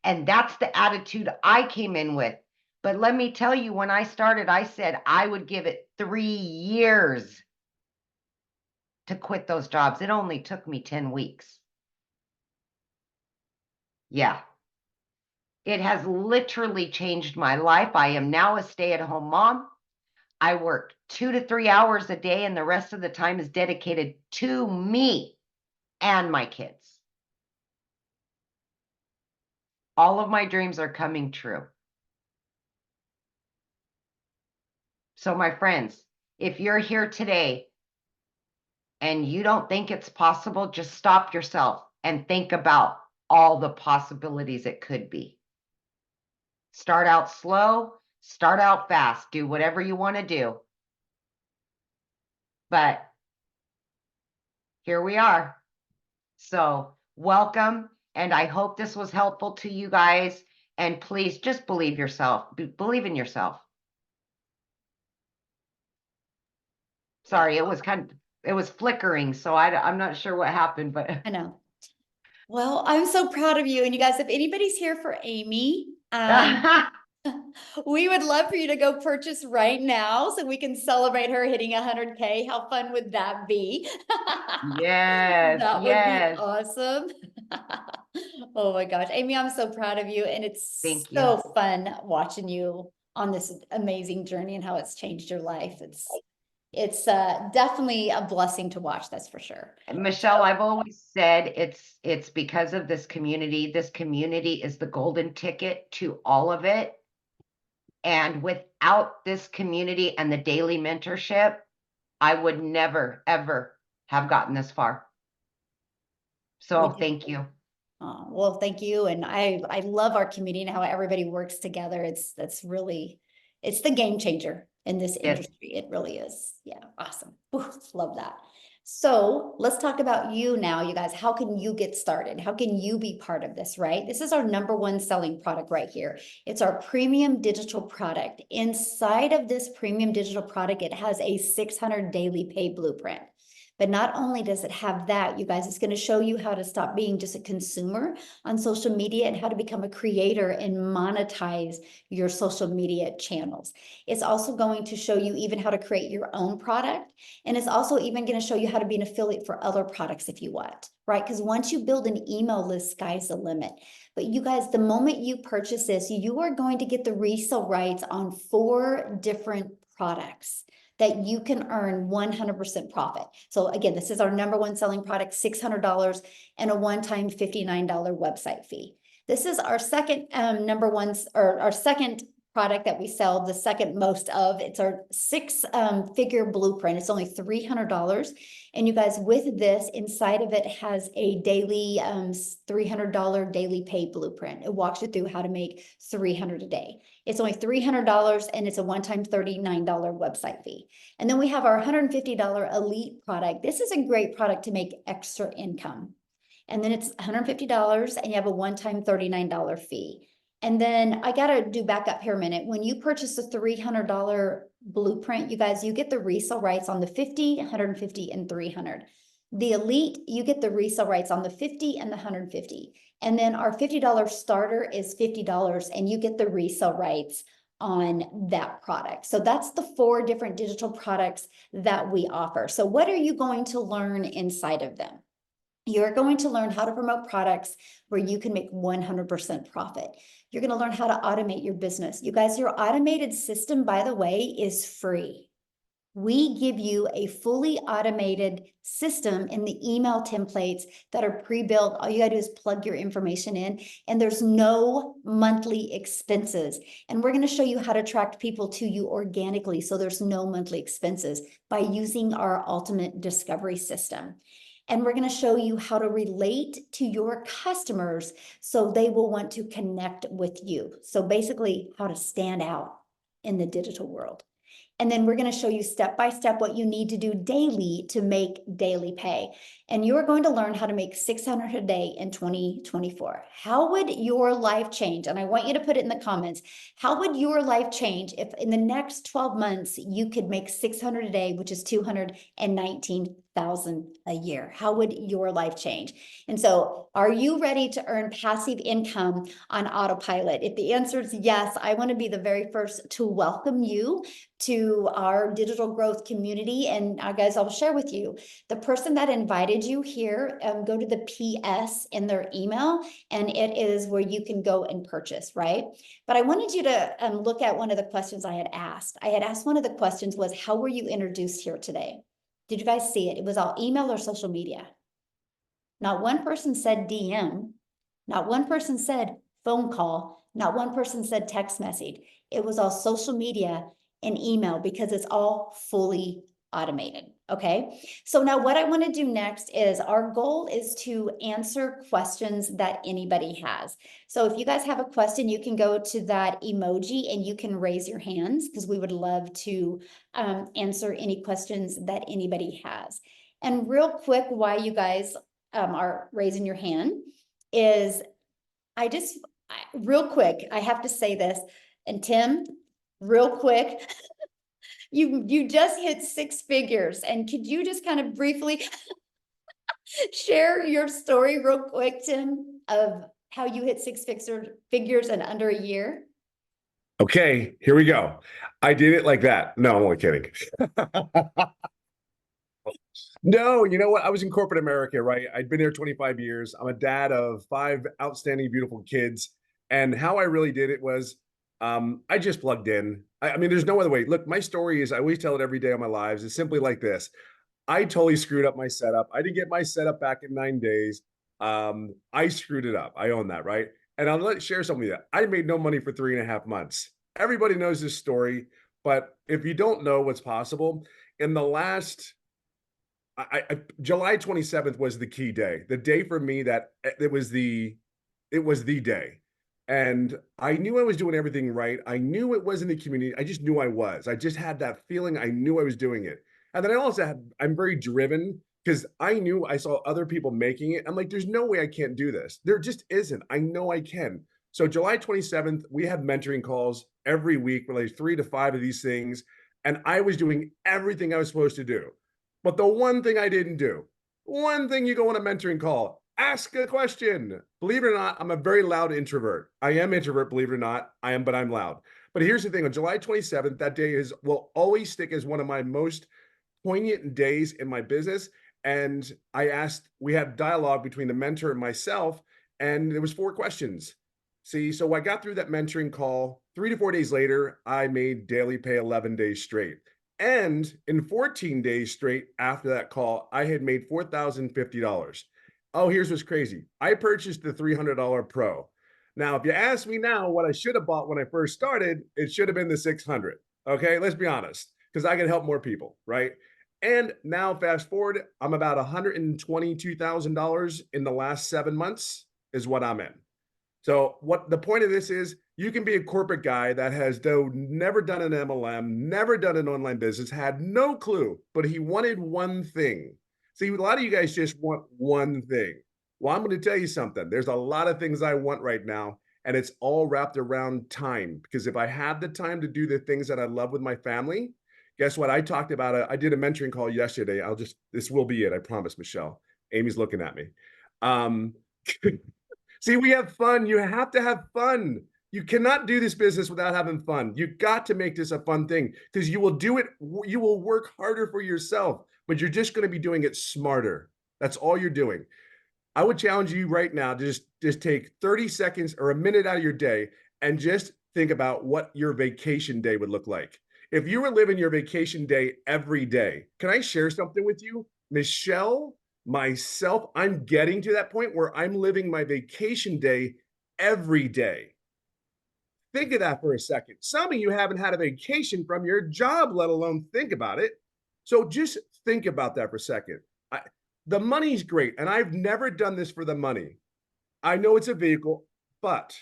And that's the attitude I came in with. But let me tell you, when I started, I said I would give it 3 years to quit those jobs. It only took me 10 weeks. Yeah. It has literally changed my life. I am now a stay-at-home mom. I work 2 to 3 hours a day, and the rest of the time is dedicated to me and my kids. All of my dreams are coming true. So my friends, if you're here today and you don't think it's possible, just stop yourself and think about all the possibilities it could be. Start out slow, start out fast, do whatever you want to do. But here we are. So welcome. And I hope this was helpful to you guys. And please just believe yourself. Believe in yourself. Sorry, it was flickering. So I'm not sure what happened, but I know. Well, I'm so proud of you. And you guys, if anybody's here for Amy, we would love for you to go purchase right now so we can celebrate her hitting 100K. How fun would that be? yes, That would be yes. awesome. Oh my gosh, Amy, I'm so proud of you. And it's Thank you. so fun watching you on this amazing journey and how it's changed your life. It's definitely a blessing to watch, that's for sure. Michelle, I've always said it's because of this community. This community is the golden ticket to all of it. And without this community and the daily mentorship, I would never, ever have gotten this far. So thank you. Oh, well, thank you. And I love our community and how everybody works together. It's the game changer in this industry. It really is. Yeah, awesome. Ooh, love that. So let's talk about you now, you guys. How can you get started? How can you be part of this, right? This is our #1 selling product right here. It's our premium digital product. Inside of this premium digital product, it has a 600 daily pay blueprint. But not only does it have that, you guys, it's going to show you how to stop being just a consumer on social media and how to become a creator and monetize your social media channels. It's also going to show you even how to create your own product. And it's also even going to show you how to be an affiliate for other products if you want, right? Because once you build an email list, sky's the limit. But you guys, the moment you purchase this, you are going to get the resale rights on 4 different products that you can earn 100% profit. So again, this is our #1 selling product, $600 and a one-time $59 website fee. This is our second our second product that we sell, the second most of. It's our 6-figure blueprint. It's only $300. And you guys, with this, inside of it has a daily $300 daily pay blueprint. It walks you through how to make $300 a day. It's only $300 and it's a one-time $39 website fee. And then we have our $150 elite product. This is a great product to make extra income. And then it's $150 and you have a one-time $39 fee. And then I got to do back up here a minute. When you purchase a $300 blueprint, you guys, you get the resale rights on the 50, 150, and 300. The elite, you get the resale rights on the 50 and the 150. And then our $50 starter is $50 and you get the resale rights on that product. So that's the 4 different digital products that we offer. So what are you going to learn inside of them? You're going to learn how to promote products where you can make 100% profit. You're going to learn how to automate your business. You guys, your automated system, by the way, is free. We give you a fully automated system in the email templates that are pre-built. All you gotta do is plug your information in, and there's no monthly expenses. And we're gonna show you how to attract people to you organically, so there's no monthly expenses by using our ultimate discovery system. And we're going to show you how to relate to your customers so they will want to connect with you. So basically, how to stand out in the digital world. And then we're going to show you step by step what you need to do daily to make daily pay. And you're going to learn how to make $600 a day in 2024. How would your life change? And I want you to put it in the comments. How would your life change if in the next 12 months you could make $600 a day, which is $219,000 a year? How would your life change? And so are you ready to earn passive income on autopilot? If the answer is yes, I want to be the very first to welcome you to our digital growth community. And guys, I'll share with you, the person that invited you here, go to the PS in their email, and it is where you can go and purchase, right? But I wanted you to look at one of the questions I had asked. I had asked one of the questions was, how were you introduced here today? Did you guys see it? It was all email or social media. Not one person said DM. Not one person said phone call. Not one person said text message. It was all social media and email because it's all fully automated. Okay. So now what I want to do next is our goal is to answer questions that anybody has. So if you guys have a question, you can go to that emoji and you can raise your hands because we would love to answer any questions that anybody has. And real quick, why you guys are raising your hand is real quick, I have to say this, and Tim, real quick, you just hit 6 figures, and could you just kind of briefly share your story real quick, Tim, of how you hit 6 figures in under a year? Okay, here we go. I did it like that. No, I'm only kidding. No, you know what? I was in corporate America, right? I'd been there 25 years. I'm a dad of 5 outstanding, beautiful kids. And how I really did it was I just plugged in. I mean, there's no other way. Look, my story is I always tell it every day of my lives. It's simply like this. I totally screwed up my setup. I didn't get my setup back in 9 days. I screwed it up. I own that, right? And I'll share something with you. I made no money for 3.5 months. Everybody knows this story, but if you don't know what's possible, in the last July 27th was the key day. The day for me that it was the day. And I knew I was doing everything right. I knew it was in the community. I just knew I was. I just had that feeling. I knew I was doing it. And then I'm very driven because I knew I saw other people making it. I'm like, there's no way I can't do this. There just isn't. I know I can. So July 27th, we had mentoring calls every week, like 3 to 5 of these things. And I was doing everything I was supposed to do. But the one thing I didn't do, one thing you go on a mentoring call, ask a question. Believe it or not, I'm a very loud introvert. I am introvert, believe it or not. But I'm loud. But here's the thing, on July 27th, that day will always stick as one of my most poignant days in my business. And we had dialogue between the mentor and myself, and there was 4 questions. See, so I got through that mentoring call. 3 to 4 days later, I made daily pay 11 days straight. And in 14 days straight after that call, I had made $4,050. Oh, here's what's crazy. I purchased the $300 Pro. Now, if you ask me now what I should have bought when I first started, it should have been the 600. Okay, let's be honest, because I can help more people, right? And now fast forward, I'm about $122,000 in the last 7 months is what I'm in. So what the point of this is, you can be a corporate guy that has never done an MLM, never done an online business, had no clue, but he wanted one thing. See, a lot of you guys just want one thing. Well, I'm going to tell you something. There's a lot of things I want right now, and it's all wrapped around time. Because if I had the time to do the things that I love with my family, guess what? I talked about I did a mentoring call yesterday. This will be it. I promise, Michelle. Amy's looking at me. See, we have fun. You have to have fun. You cannot do this business without having fun. You got to make this a fun thing because you will do it. You will work harder for yourself, but you're just going to be doing it smarter. That's all you're doing. I would challenge you right now to just take 30 seconds or a minute out of your day and just think about what your vacation day would look like. If you were living your vacation day every day, can I share something with you? Michelle, myself, I'm getting to that point where I'm living my vacation day every day. Think of that for a second. Some of you haven't had a vacation from your job, let alone think about it. So just think about that for a second. The money's great, and I've never done this for the money. I know it's a vehicle, but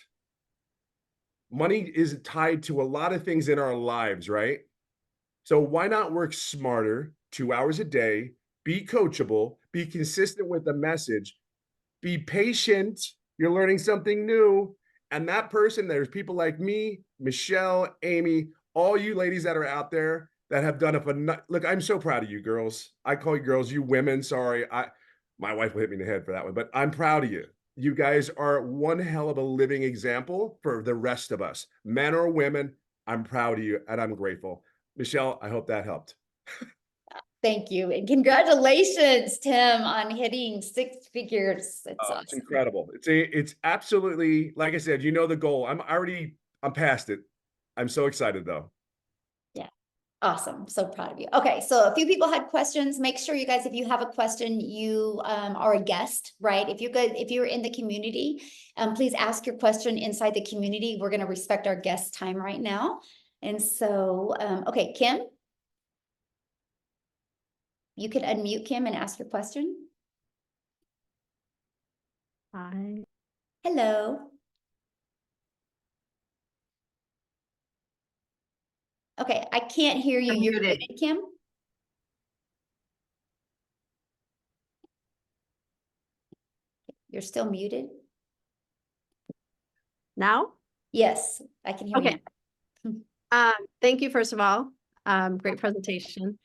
money is tied to a lot of things in our lives, right? So why not work smarter, 2 hours a day, be coachable, be consistent with the message, be patient. You're learning something new. And that person, there's people like me, Michelle, Amy, all you ladies that are out there that have done look, I'm so proud of you girls. I call you girls, you women. Sorry. My wife will hit me in the head for that one, but I'm proud of you. You guys are one hell of a living example for the rest of us, men or women. I'm proud of you and I'm grateful. Michelle, I hope that helped. Thank you. And congratulations, Tim, on hitting 6 figures. It's awesome. It's incredible. It's absolutely, like I said, you know the goal. I'm past it. I'm so excited though. Yeah. Awesome. So proud of you. Okay. So a few people had questions. Make sure you guys, if you have a question, you are a guest, right? If you're in the community, please ask your question inside the community. We're going to respect our guest time right now. And so, okay, Kim, you can unmute Kim and ask your question. Hi. Hello. Okay, I can't hear you. You're Muted. muted, Kim. You're still muted. Now? Yes, I can hear Okay. you. Thank you, first of all. Great presentation.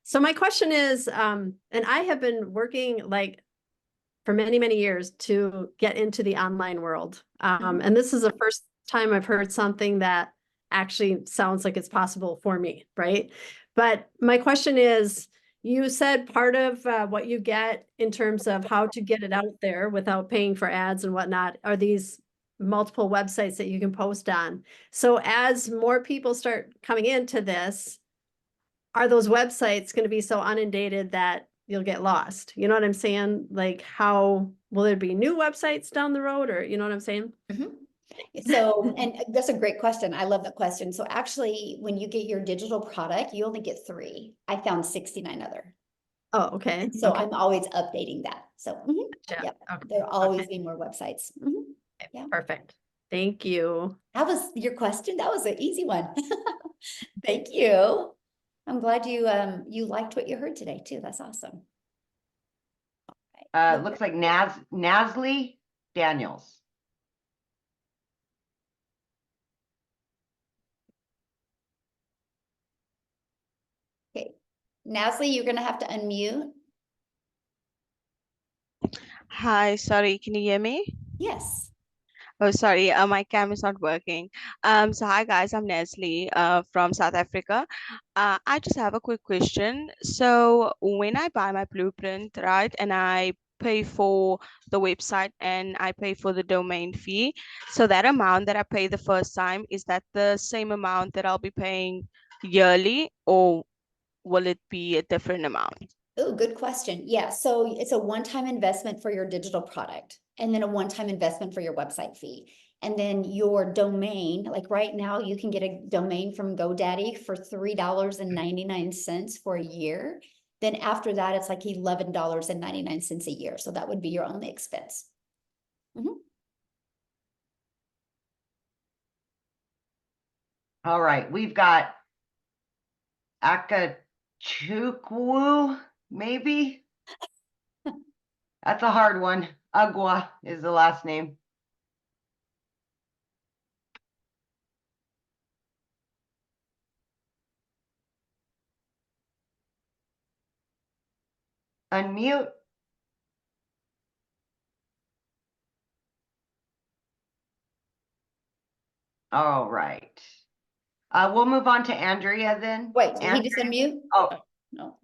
So my question is, and I have been working like for many, many years to get into the online world. And this is the first time I've heard something that actually sounds like it's possible for me, right? But my question is, you said part of what you get in terms of how to get it out there without paying for ads and whatnot are these multiple websites that you can post on. So as more people start coming into this, are those websites going to be so inundated that you'll get lost? You know what I'm saying? Like, how will there be new websites down the road, or you know what I'm saying? So, and that's a great question. I love that question. So actually, when you get your digital product, you only get 3. I found 69 other. Oh, okay. And so Okay. I'm always updating that. So Gotcha. yep, Okay. there'll always Okay. be more websites. Yeah. Perfect. Thank you. That was your question. That was an easy one. Thank you. I'm glad you liked what you heard today too. That's awesome. Looks like Nasli Daniels. Okay. Nasli, you're gonna have to unmute. Hi, sorry, can you hear me? Yes. Oh, sorry, my cam is not working. So hi guys, I'm Nestle, from South Africa. I just have a quick question. So when I buy my blueprint, right, and I pay for the website and I pay for the domain fee, so that amount that I pay the first time, is that the same amount that I'll be paying yearly, or will it be a different amount? Oh, good question. Yeah, so it's a one-time investment for your digital product, and then a one-time investment for your website fee. And then your domain, like right now, you can get a domain from GoDaddy for $3.99 for a year. Then after that, it's like $11.99 a year. So that would be your only expense. All right, we've got Akachukwu, maybe? That's a hard one. Agua is the last name. Unmute. All right. We'll move on to Andrea then. Wait, did he just unmute? Oh, No.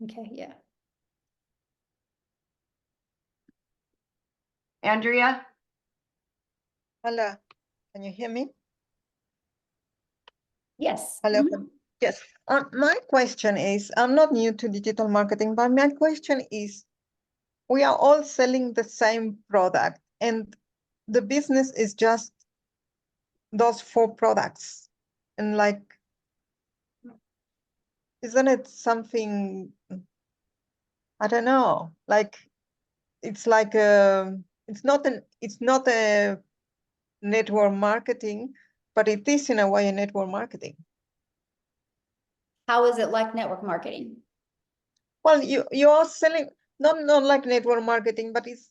Okay, yeah. Andrea? Hello, can you hear me? Yes. Hello. Mhm. Yes. My question is, I'm not new to digital marketing, but my question is, we are all selling the same product, and the business is just those 4 products. And like, isn't it something, I don't know, like, it's like it's not a network marketing, but it is in a way a network marketing. How is it like network marketing? Well, you are selling not like network marketing, but it's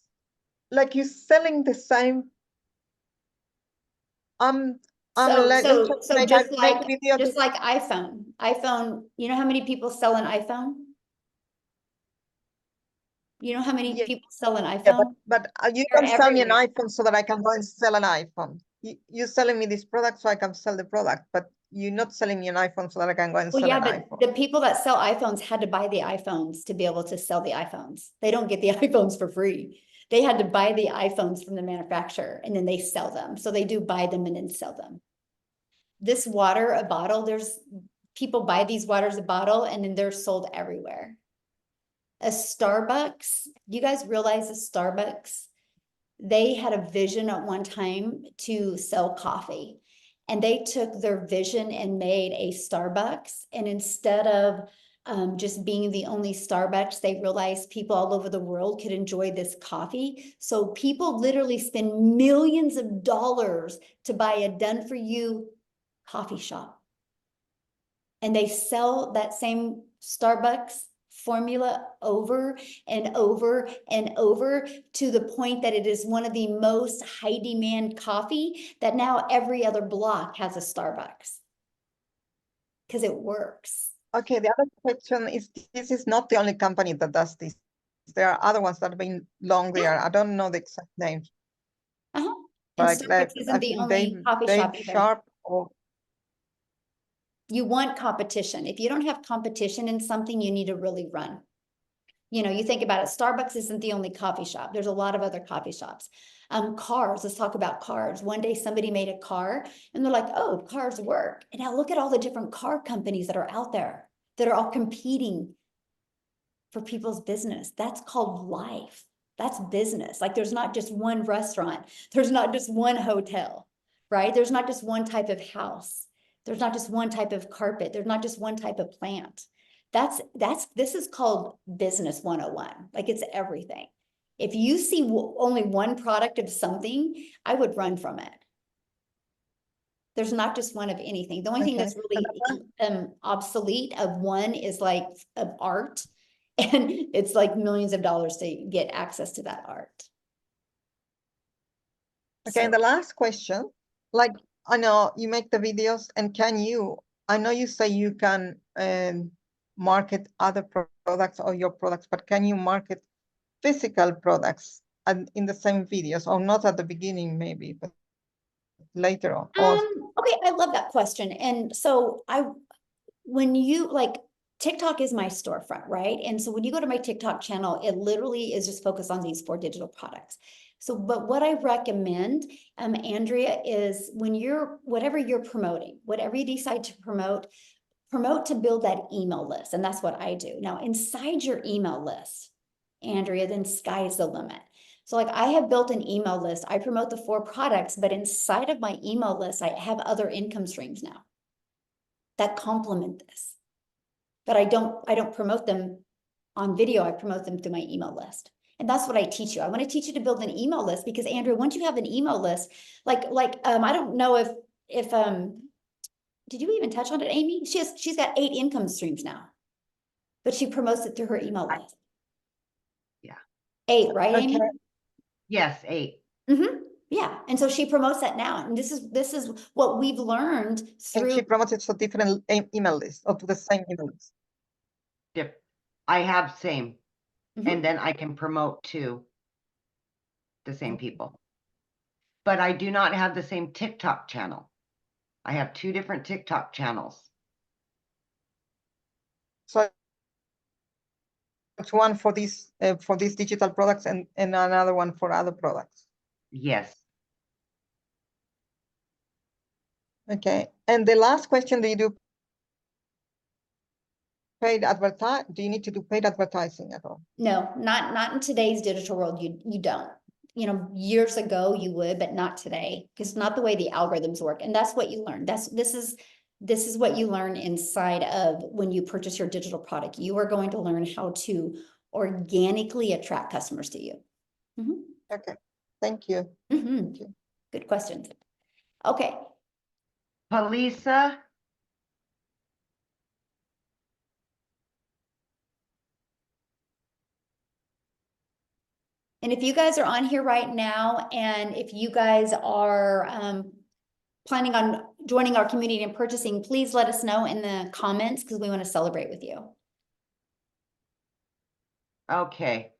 like you're selling the same. Let's make Just a video just like iPhone, you know how many people sell an iPhone? You know how many Yeah, people sell an but iPhone? you They're can sell me an everywhere. iPhone so that I can go and sell an iPhone. You're selling me this product so I can sell the product, but you're not selling me an iPhone so that I can go and Well, sell yeah, an but iPhone. the people that sell iPhones had to buy the iPhones to be able to sell the iPhones. They don't get the iPhones for free. They had to buy the iPhones from the manufacturer and then they sell them. So they do buy them and then sell them. This water, a bottle, there's people buy these waters a bottle and then they're sold everywhere. A Starbucks, do you guys realize a Starbucks? They had a vision at one time to sell coffee. And they took their vision and made a Starbucks. And instead of just being the only Starbucks, they realized people all over the world could enjoy this coffee. So people literally spend millions of dollars to buy a done-for-you coffee shop. And they sell that same Starbucks formula over and over and over to the point that it is one of the most high demand coffee that now every other block has a Starbucks because it works. Okay, the other question is, this is not the only company that does this. There are other ones that have been long there. I don't know the exact names. Uh-huh. And Like Starbucks I isn't the think only coffee shop either. Sharp or You want competition. If you don't have competition in something, you need to really run. You know, you think about it, Starbucks isn't the only coffee shop. There's a lot of other coffee shops. Cars, let's talk about cars. One day somebody made a car and they're like, oh, cars work. And now look at all the different car companies that are out there that are all competing for people's business. That's called life. That's business. Like there's not just one restaurant. There's not just one hotel, right? There's not just one type of house. There's not just one type of carpet. There's not just one type of plant. This is called business 101. Like it's everything. If you see only one product of something, I would run from it. There's not just one of anything. The only thing that's really obsolete of one is like of art. And it's like millions of dollars to get access to that art. okay, and the last question, like I know you make the videos, and I know you say you can market other products or your products, but can you market physical products and in the same videos, or not at the beginning maybe, but later on? Okay, I love that question. And so when you like, TikTok is my storefront, right? And so when you go to my TikTok channel, it literally is just focused on these 4 digital products. So, but what I recommend, Andrea, is whatever you're promoting, whatever you decide to promote to build that email list. And that's what I do. Now, inside your email list, Andrea, then sky's the limit. So like I have built an email list. I promote the 4 products, but inside of my email list, I have other income streams now that complement this. But I don't promote them on video. I promote them through my email list. And that's what I teach you. I want to teach you to build an email list because Andrea, once you have an email list, I don't know if did you even touch on it, Amy? She's got 8 income streams now, but she promotes it through her email list. Yeah. 8, right, Amy? Okay. Yes, 8. Mm-hmm. Yeah. And so she promotes that now. And this is what we've learned And through. she promotes it to different email lists or to the same email list. I have same. Mhm. And then I can promote to the same people. But I do not have the same TikTok channel. I have 2 different TikTok channels. So it's one for these digital products and another one for other products. Yes. Okay. And the last question, do you do paid advertise? Do you need to do paid advertising at all? No, not in today's digital world. You don't. You know, years ago you would, but not today, because not the way the algorithms work. And that's what you learn. This is what you learn inside of when you purchase your digital product. You are going to learn how to organically attract customers to you. Mm-hmm. Okay. Thank you. Mm-hmm. Thank you. Good questions. Okay. Palisa. And if you guys are on here right now, and if you guys are planning on joining our community and purchasing, please let us know in the comments because we want to celebrate with you. Okay.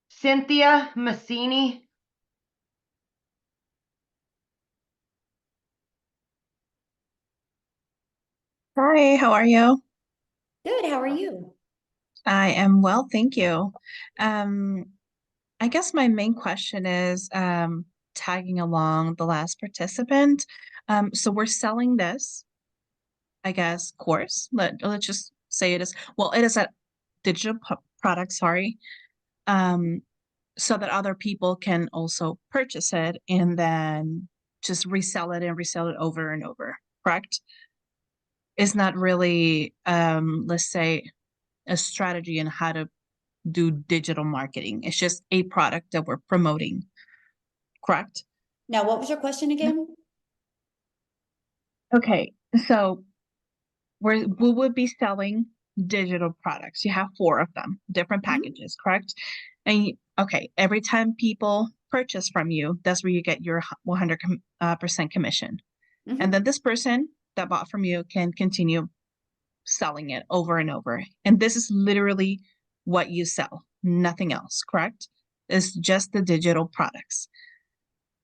Cynthia Massini. Hi, how are you? Good, how are you? I am well, thank you. I guess my main question is tagging along the last participant. So we're selling this, I guess, course. Let's just say it is, well, it is a digital product, sorry, so that other people can also purchase it and then just resell it and resell it over and over, correct? It's not really, let's say, a strategy on how to do digital marketing. It's just a product that we're promoting, correct? Now, what was your question again? Okay, so we would be selling digital products. You have 4 of them, different Mhm. packages, correct? And okay, every time people purchase from you, that's where you get your 100% commission. Mhm. And then this person that bought from you can continue selling it over and over. And this is literally what you sell, nothing else, correct? It's just the digital products.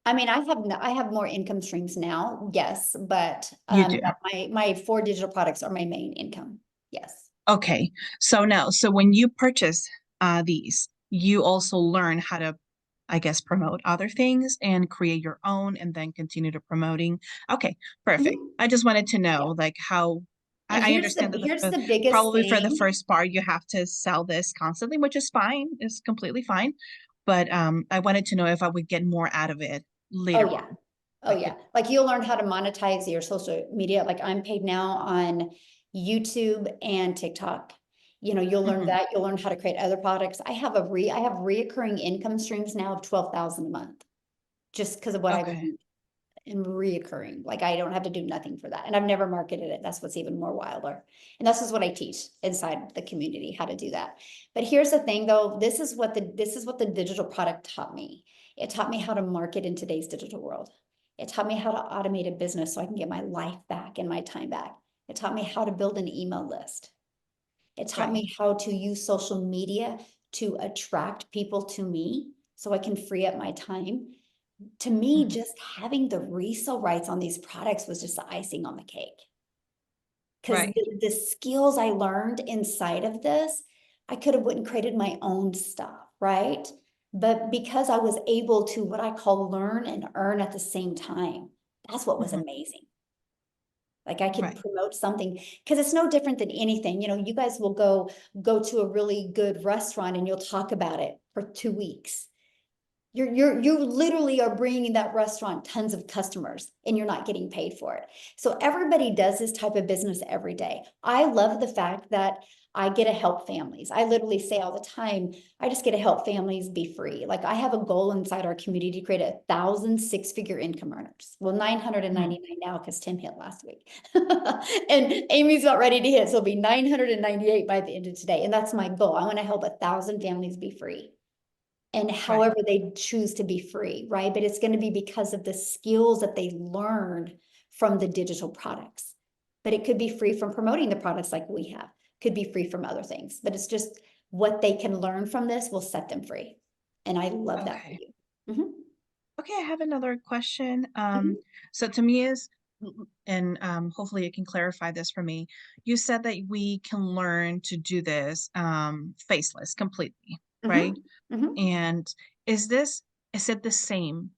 I mean, I have more income streams now, yes, but You do. my 4 digital products are my main income. Yes. Okay. So now, so when you purchase these, you also learn how to, I guess, promote other things and create your own and then continue to promoting. Okay, perfect. Mhm. I just wanted to Yeah. know like how And I understand that here's the biggest probably for the thing. first part you have to sell this constantly, which is fine, it's completely fine. But I wanted to know if I would get more out of it later Oh yeah. on. Oh Like yeah. Like you'll learn how to monetize your social media. Like I'm paid now on YouTube and TikTok. You know, you'll learn Mhm. that. You'll learn how to create other products. I have reoccurring income streams now of 12,000 a month just because of what I've Okay. learned and reoccurring. Like I don't have to do nothing for that. And I've never marketed it. That's what's even more wilder. And this is what I teach inside the community, how to do that. But here's the thing though, this is what the digital product taught me. It taught me how to market in today's digital world. It taught me how to automate a business so I can get my life back and my time back. It taught me how to build an email list. It taught Right. me how to use social media to attract people to me so I can free up my time. To me, Mhm. just having the resale rights on these products was just the icing on the cake. Because Right. the skills I learned inside of this, I could have went and created my own stuff, right? But because I was able to what I call learn and earn at the same time, that's what was Mhm. amazing. Like I could Right. promote something because it's no different than anything. You know, you guys will go to a really good restaurant and you'll talk about it for 2 weeks. You literally are bringing that restaurant tons of customers and you're not getting paid for it. So everybody does this type of business every day. I love the fact that I get to help families. I literally say all the time, I just get to help families be free. Like I have a goal inside our community to create 1,000 6-figure income earners. Well, 999 now because Tim hit last week. And Amy's about ready to hit. So it'll be 998 by the end of today. And that's my goal. I want to help 1,000 families be free and Right. however they choose to be free, right? But it's going to be because of the skills that they learned from the digital products. But it could be free from promoting the products like we have, could be free from other things, but it's just what they can learn from this will set them free. And I love that for Okay. you. Mhm. Okay, I have another question. Mhm. So to me is, and hopefully you can clarify this for me. You said that we can learn to do this faceless completely, right? Mhm. Mhm. And is this, is it the same?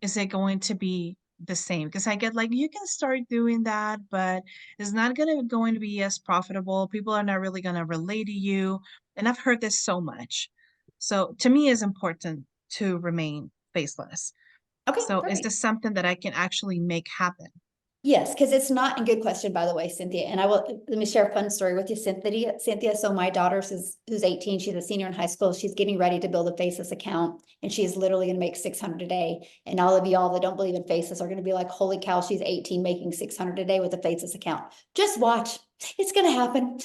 Is it going to be the same? Because I get like you can start doing that, but it's not going to be as profitable. People are not really going to relate to you. And I've heard this so much. So to me, it's important to remain faceless. Okay, So is perfect. this something that I can actually make happen? Yes, because it's not a good question, by the way, Cynthia. And I will let me share a fun story with you, Cynthia. Cynthia, so my daughter who's 18, she's a senior in high school. She's getting ready to build a Faceless account, and she is literally going to make 600 a day. And all of y'all that don't believe in Faceless are going to be like, "Holy cow, she's 18 making 600 a day with a Faceless account." Just watch, it's going to happen.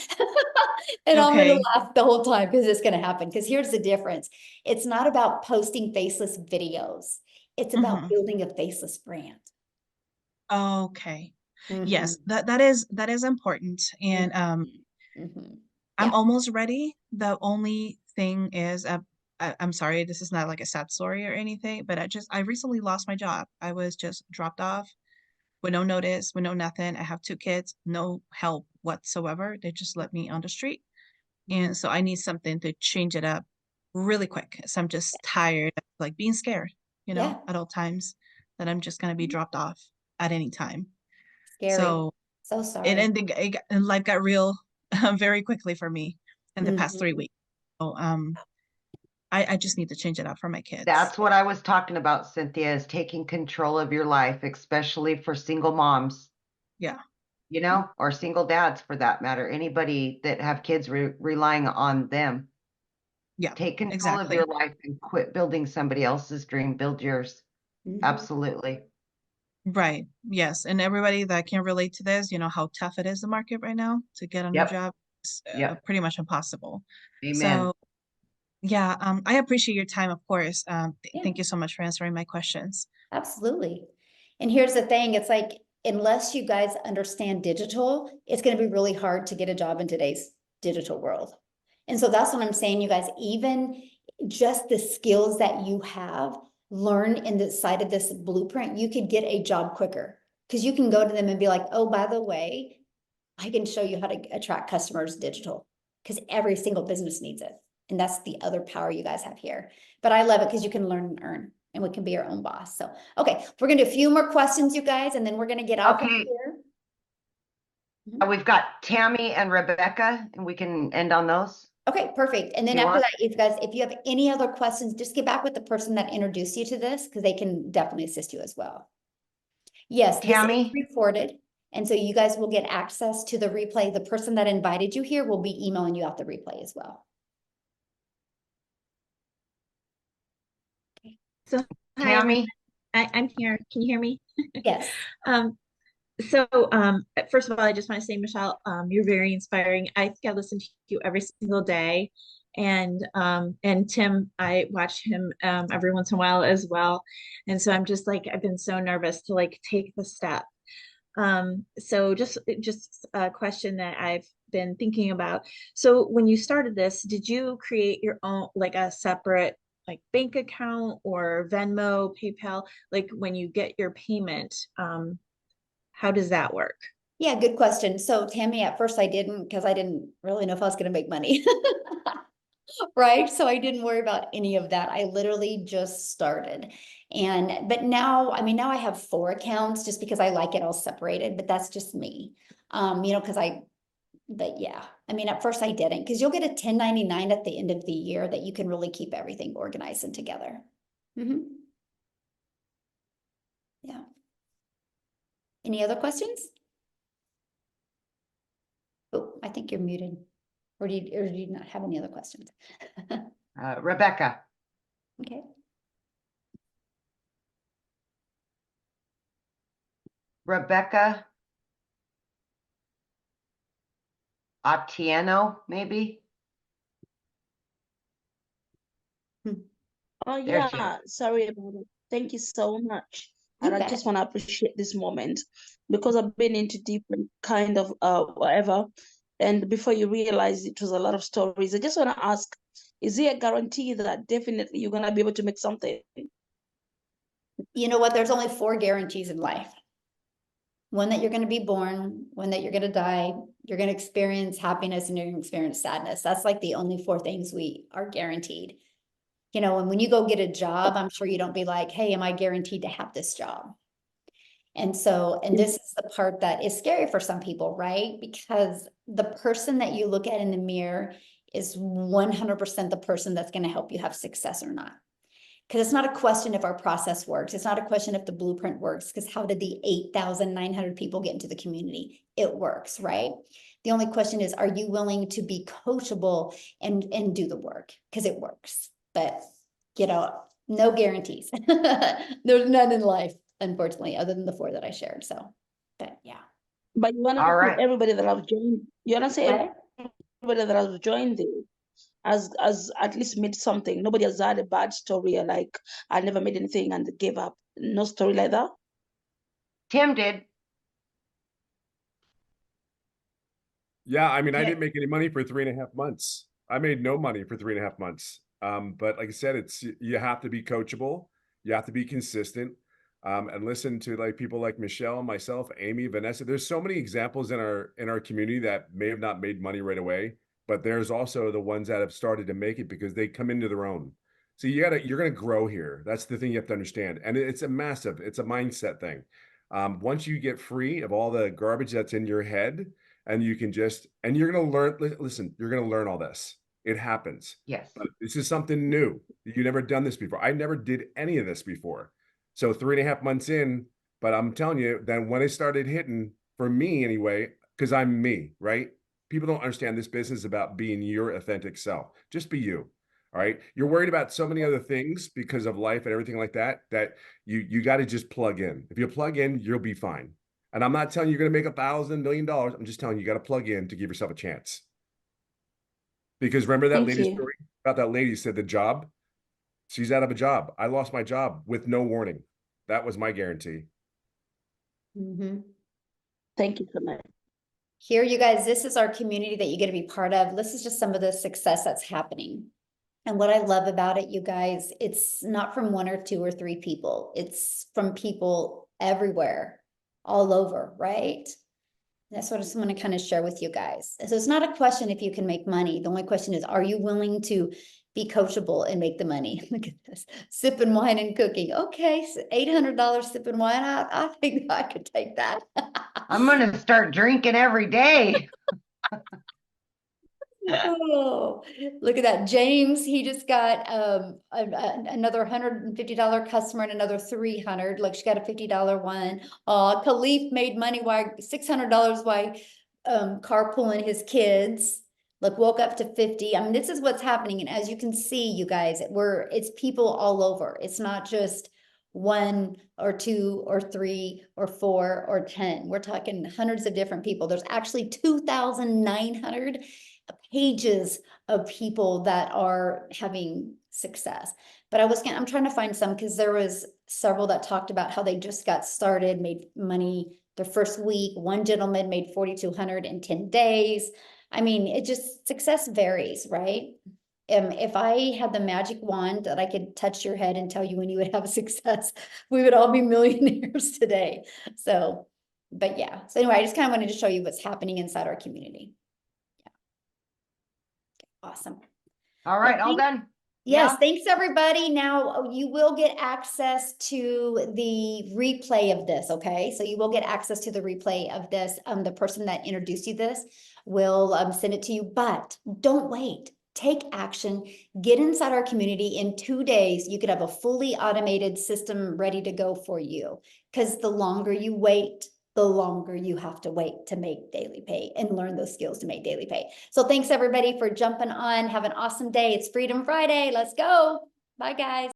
And I'm going to Okay. laugh the whole time because it's going to happen. Because here's the difference: it's not about posting faceless videos; it's about Hmm. building a faceless brand. Okay. Yes, Mhm. that is important. And Mhm. I'm Yeah. almost ready. The only thing is, I'm sorry, this is not like a sad story or anything, but I recently lost my job. I was just dropped off with no notice, with no nothing. I have 2 kids, no help whatsoever. They just let me on the street. And so I need something to change it up really quick. So I'm just tired of like being scared, Yeah. at all times that I'm just gonna be dropped off at any time. Scary. So So it sorry. ended, and life got real very quickly for me in the past 3 Mhm. weeks. So I just need to change it up for my kids. That's what I was talking about, Cynthia, is taking control of your life, especially for single moms, Yeah. or single dads for that matter. Anybody that have kids relying on them. Yeah, Take control of your exactly. life and quit building somebody else's dream. Build yours. Mhm. Absolutely. Right. Yes. And everybody that can relate to this, you know how tough it is the market right now to get a new Yep. job. Yep. pretty much impossible. Amen. So yeah, I appreciate your time, of course. Yeah. Thank you so much for answering my questions. Absolutely. And here's the thing, it's like, unless you guys understand digital, it's going to be really hard to get a job in today's digital world. And so that's what I'm saying, you guys, even just the skills that you have learned in the side of this blueprint, you could get a job quicker because you can go to them and be like, oh, by the way, I can show you how to attract customers digital because every single business needs it. And that's the other power you guys have here. But I love it because you can learn and earn and we can be our own boss. So, okay, we're going to do a few more questions, you guys, and then we're going to get off of Okay. here. We've got Tammy and Rebecca, and we can end on those. Okay, perfect. And then You after want- that, if you have any other questions, just get back with the person that introduced you to this because they can definitely assist you as well. Yes, this is Tammy? recorded. And so you guys will get access to the replay. The person that invited you here will be emailing you out the replay as well. So hi, Tammy? I'm here. Can you hear me? Yes. So first of all, I just want to say, Michelle, you're very inspiring. I think I listen to you every single day. And Tim, I watch him every once in a while as well. And so I'm just like, I've been so nervous to like take the step. So just a question that I've been thinking about. So when you started this, did you create your own, like a separate like bank account or Venmo, PayPal? Like when you get your payment, how does that work? Yeah, good question. So Tammy, at first I didn't because I didn't really know if I was going to make money. Right. So I didn't worry about any of that. I literally just started. But now, I mean, now I have 4 accounts just because I like it all separated, but that's just me. But yeah, I mean, at first I didn't because you'll get a 1099 at the end of the year that you can really keep everything organized and together. Yeah. Any other questions? Oh, I think you're muted. Or do you not have any other questions? Rebecca? Okay. Rebecca Atieno, maybe? Oh There she yeah, sorry about it. Thank you so much. You And I bet. just want to appreciate this moment because I've been into different kind of whatever. And before you realize it was a lot of stories, I just want to ask, is there a guarantee that definitely you're gonna be able to make something? You know what? There's only 4 guarantees in life. One that you're going to be born, one that you're going to die, you're going to experience happiness, and you're going to experience sadness. That's like the only 4 things we are guaranteed. You know, and when you go get a job, I'm sure you don't be like, hey, am I guaranteed to have this job? And so, and this is the part that is scary for some people, right? Because the person that you look at in the mirror is 100% the person that's going to help you have success or not. Because it's not a question if our process works. It's not a question if the blueprint works, because how did the 8,900 people get into the community? It works, right? The only question is, are you willing to be coachable and do the work? Because it works. But, you know, no guarantees. There's none in life, unfortunately, other than the 4 that I shared. So, but yeah. But you wanna All say right. everybody that I've joined, you wanna say What? everybody that I've joined this has at least made something. Nobody has had a bad story or like I never made anything and gave up. No story like that. Tim did. Yeah, I mean, I Yeah. didn't make any money for 3.5 months. I made no money for 3.5 months. But like I said, you have to be coachable, you have to be consistent, and listen to like people like Michelle, myself, Amy, Vanessa. There's so many examples in our community that may have not made money right away, but there's also the ones that have started to make it because they come into their own. So you're gonna grow here. That's the thing you have to understand, and it's a mindset thing. Once you get free of all the garbage that's in your head, and you can and you're going to learn, listen, you're going to learn all this. It happens. Yes. But this is something new. You never done this before. I never did any of this before. So 3.5 months in, but I'm telling you, then when it started hitting, for me anyway, because I'm me, right? People don't understand this business is about being your authentic self. Just be you. All right. You're worried about so many other things because of life and everything like that, that you got to just plug in. If you plug in, you'll be fine. And I'm not telling you you're going to make $1,000 million. I'm just telling you, you got to plug in to give yourself a chance. Because remember that Thank lady you. story about that lady said the job, she's out of a job. I lost my job with no warning. That was my guarantee. Mhm. Thank you so much. Here, you guys, this is our community that you get to be part of. This is just some of the success that's happening. And what I love about it, you guys, it's not from one or two or three people. It's from people everywhere, all over, right? That's what I just want to kind of share with you guys. So it's not a question if you can make money. The only question is, are you willing to be coachable and make the money? Look at this, sipping wine and cooking. Okay, so $800 sipping wine. I think I could take that. I'm gonna start drinking every day. Oh, look at that. James, he just got another $150 customer and another 300. Look, she got a $50 one. Khalif made money while $600 while carpooling his kids. Look, woke up to 50. I mean, this is what's happening. And as you can see, you guys, it's people all over. It's not just one or two or three or four or 10. We're talking hundreds of different people. There's actually 2,900 pages of people that are having success. But I'm trying to find some, because there was several that talked about how they just got started, made money their first week. One gentleman made 4,200 in 10 days. I mean, it just, success varies, right? If I had the magic wand that I could touch your head and tell you when you would have success, we would all be millionaires today. So, but yeah. So anyway, I just kind of wanted to show you what's happening inside our community. Awesome. All right, all done. Yes, Yeah. thanks everybody. Now you will get access to the replay of this, okay? So you will get access to the replay of this. The person that introduced you this will send it to you, but don't wait. Take action, get inside our community. In 2 days, you could have a fully automated system ready to go for you. Because the longer you wait, the longer you have to wait to make daily pay and learn those skills to make daily pay. So thanks everybody for jumping on. Have an awesome day. It's Freedom Friday. Let's go. Bye guys.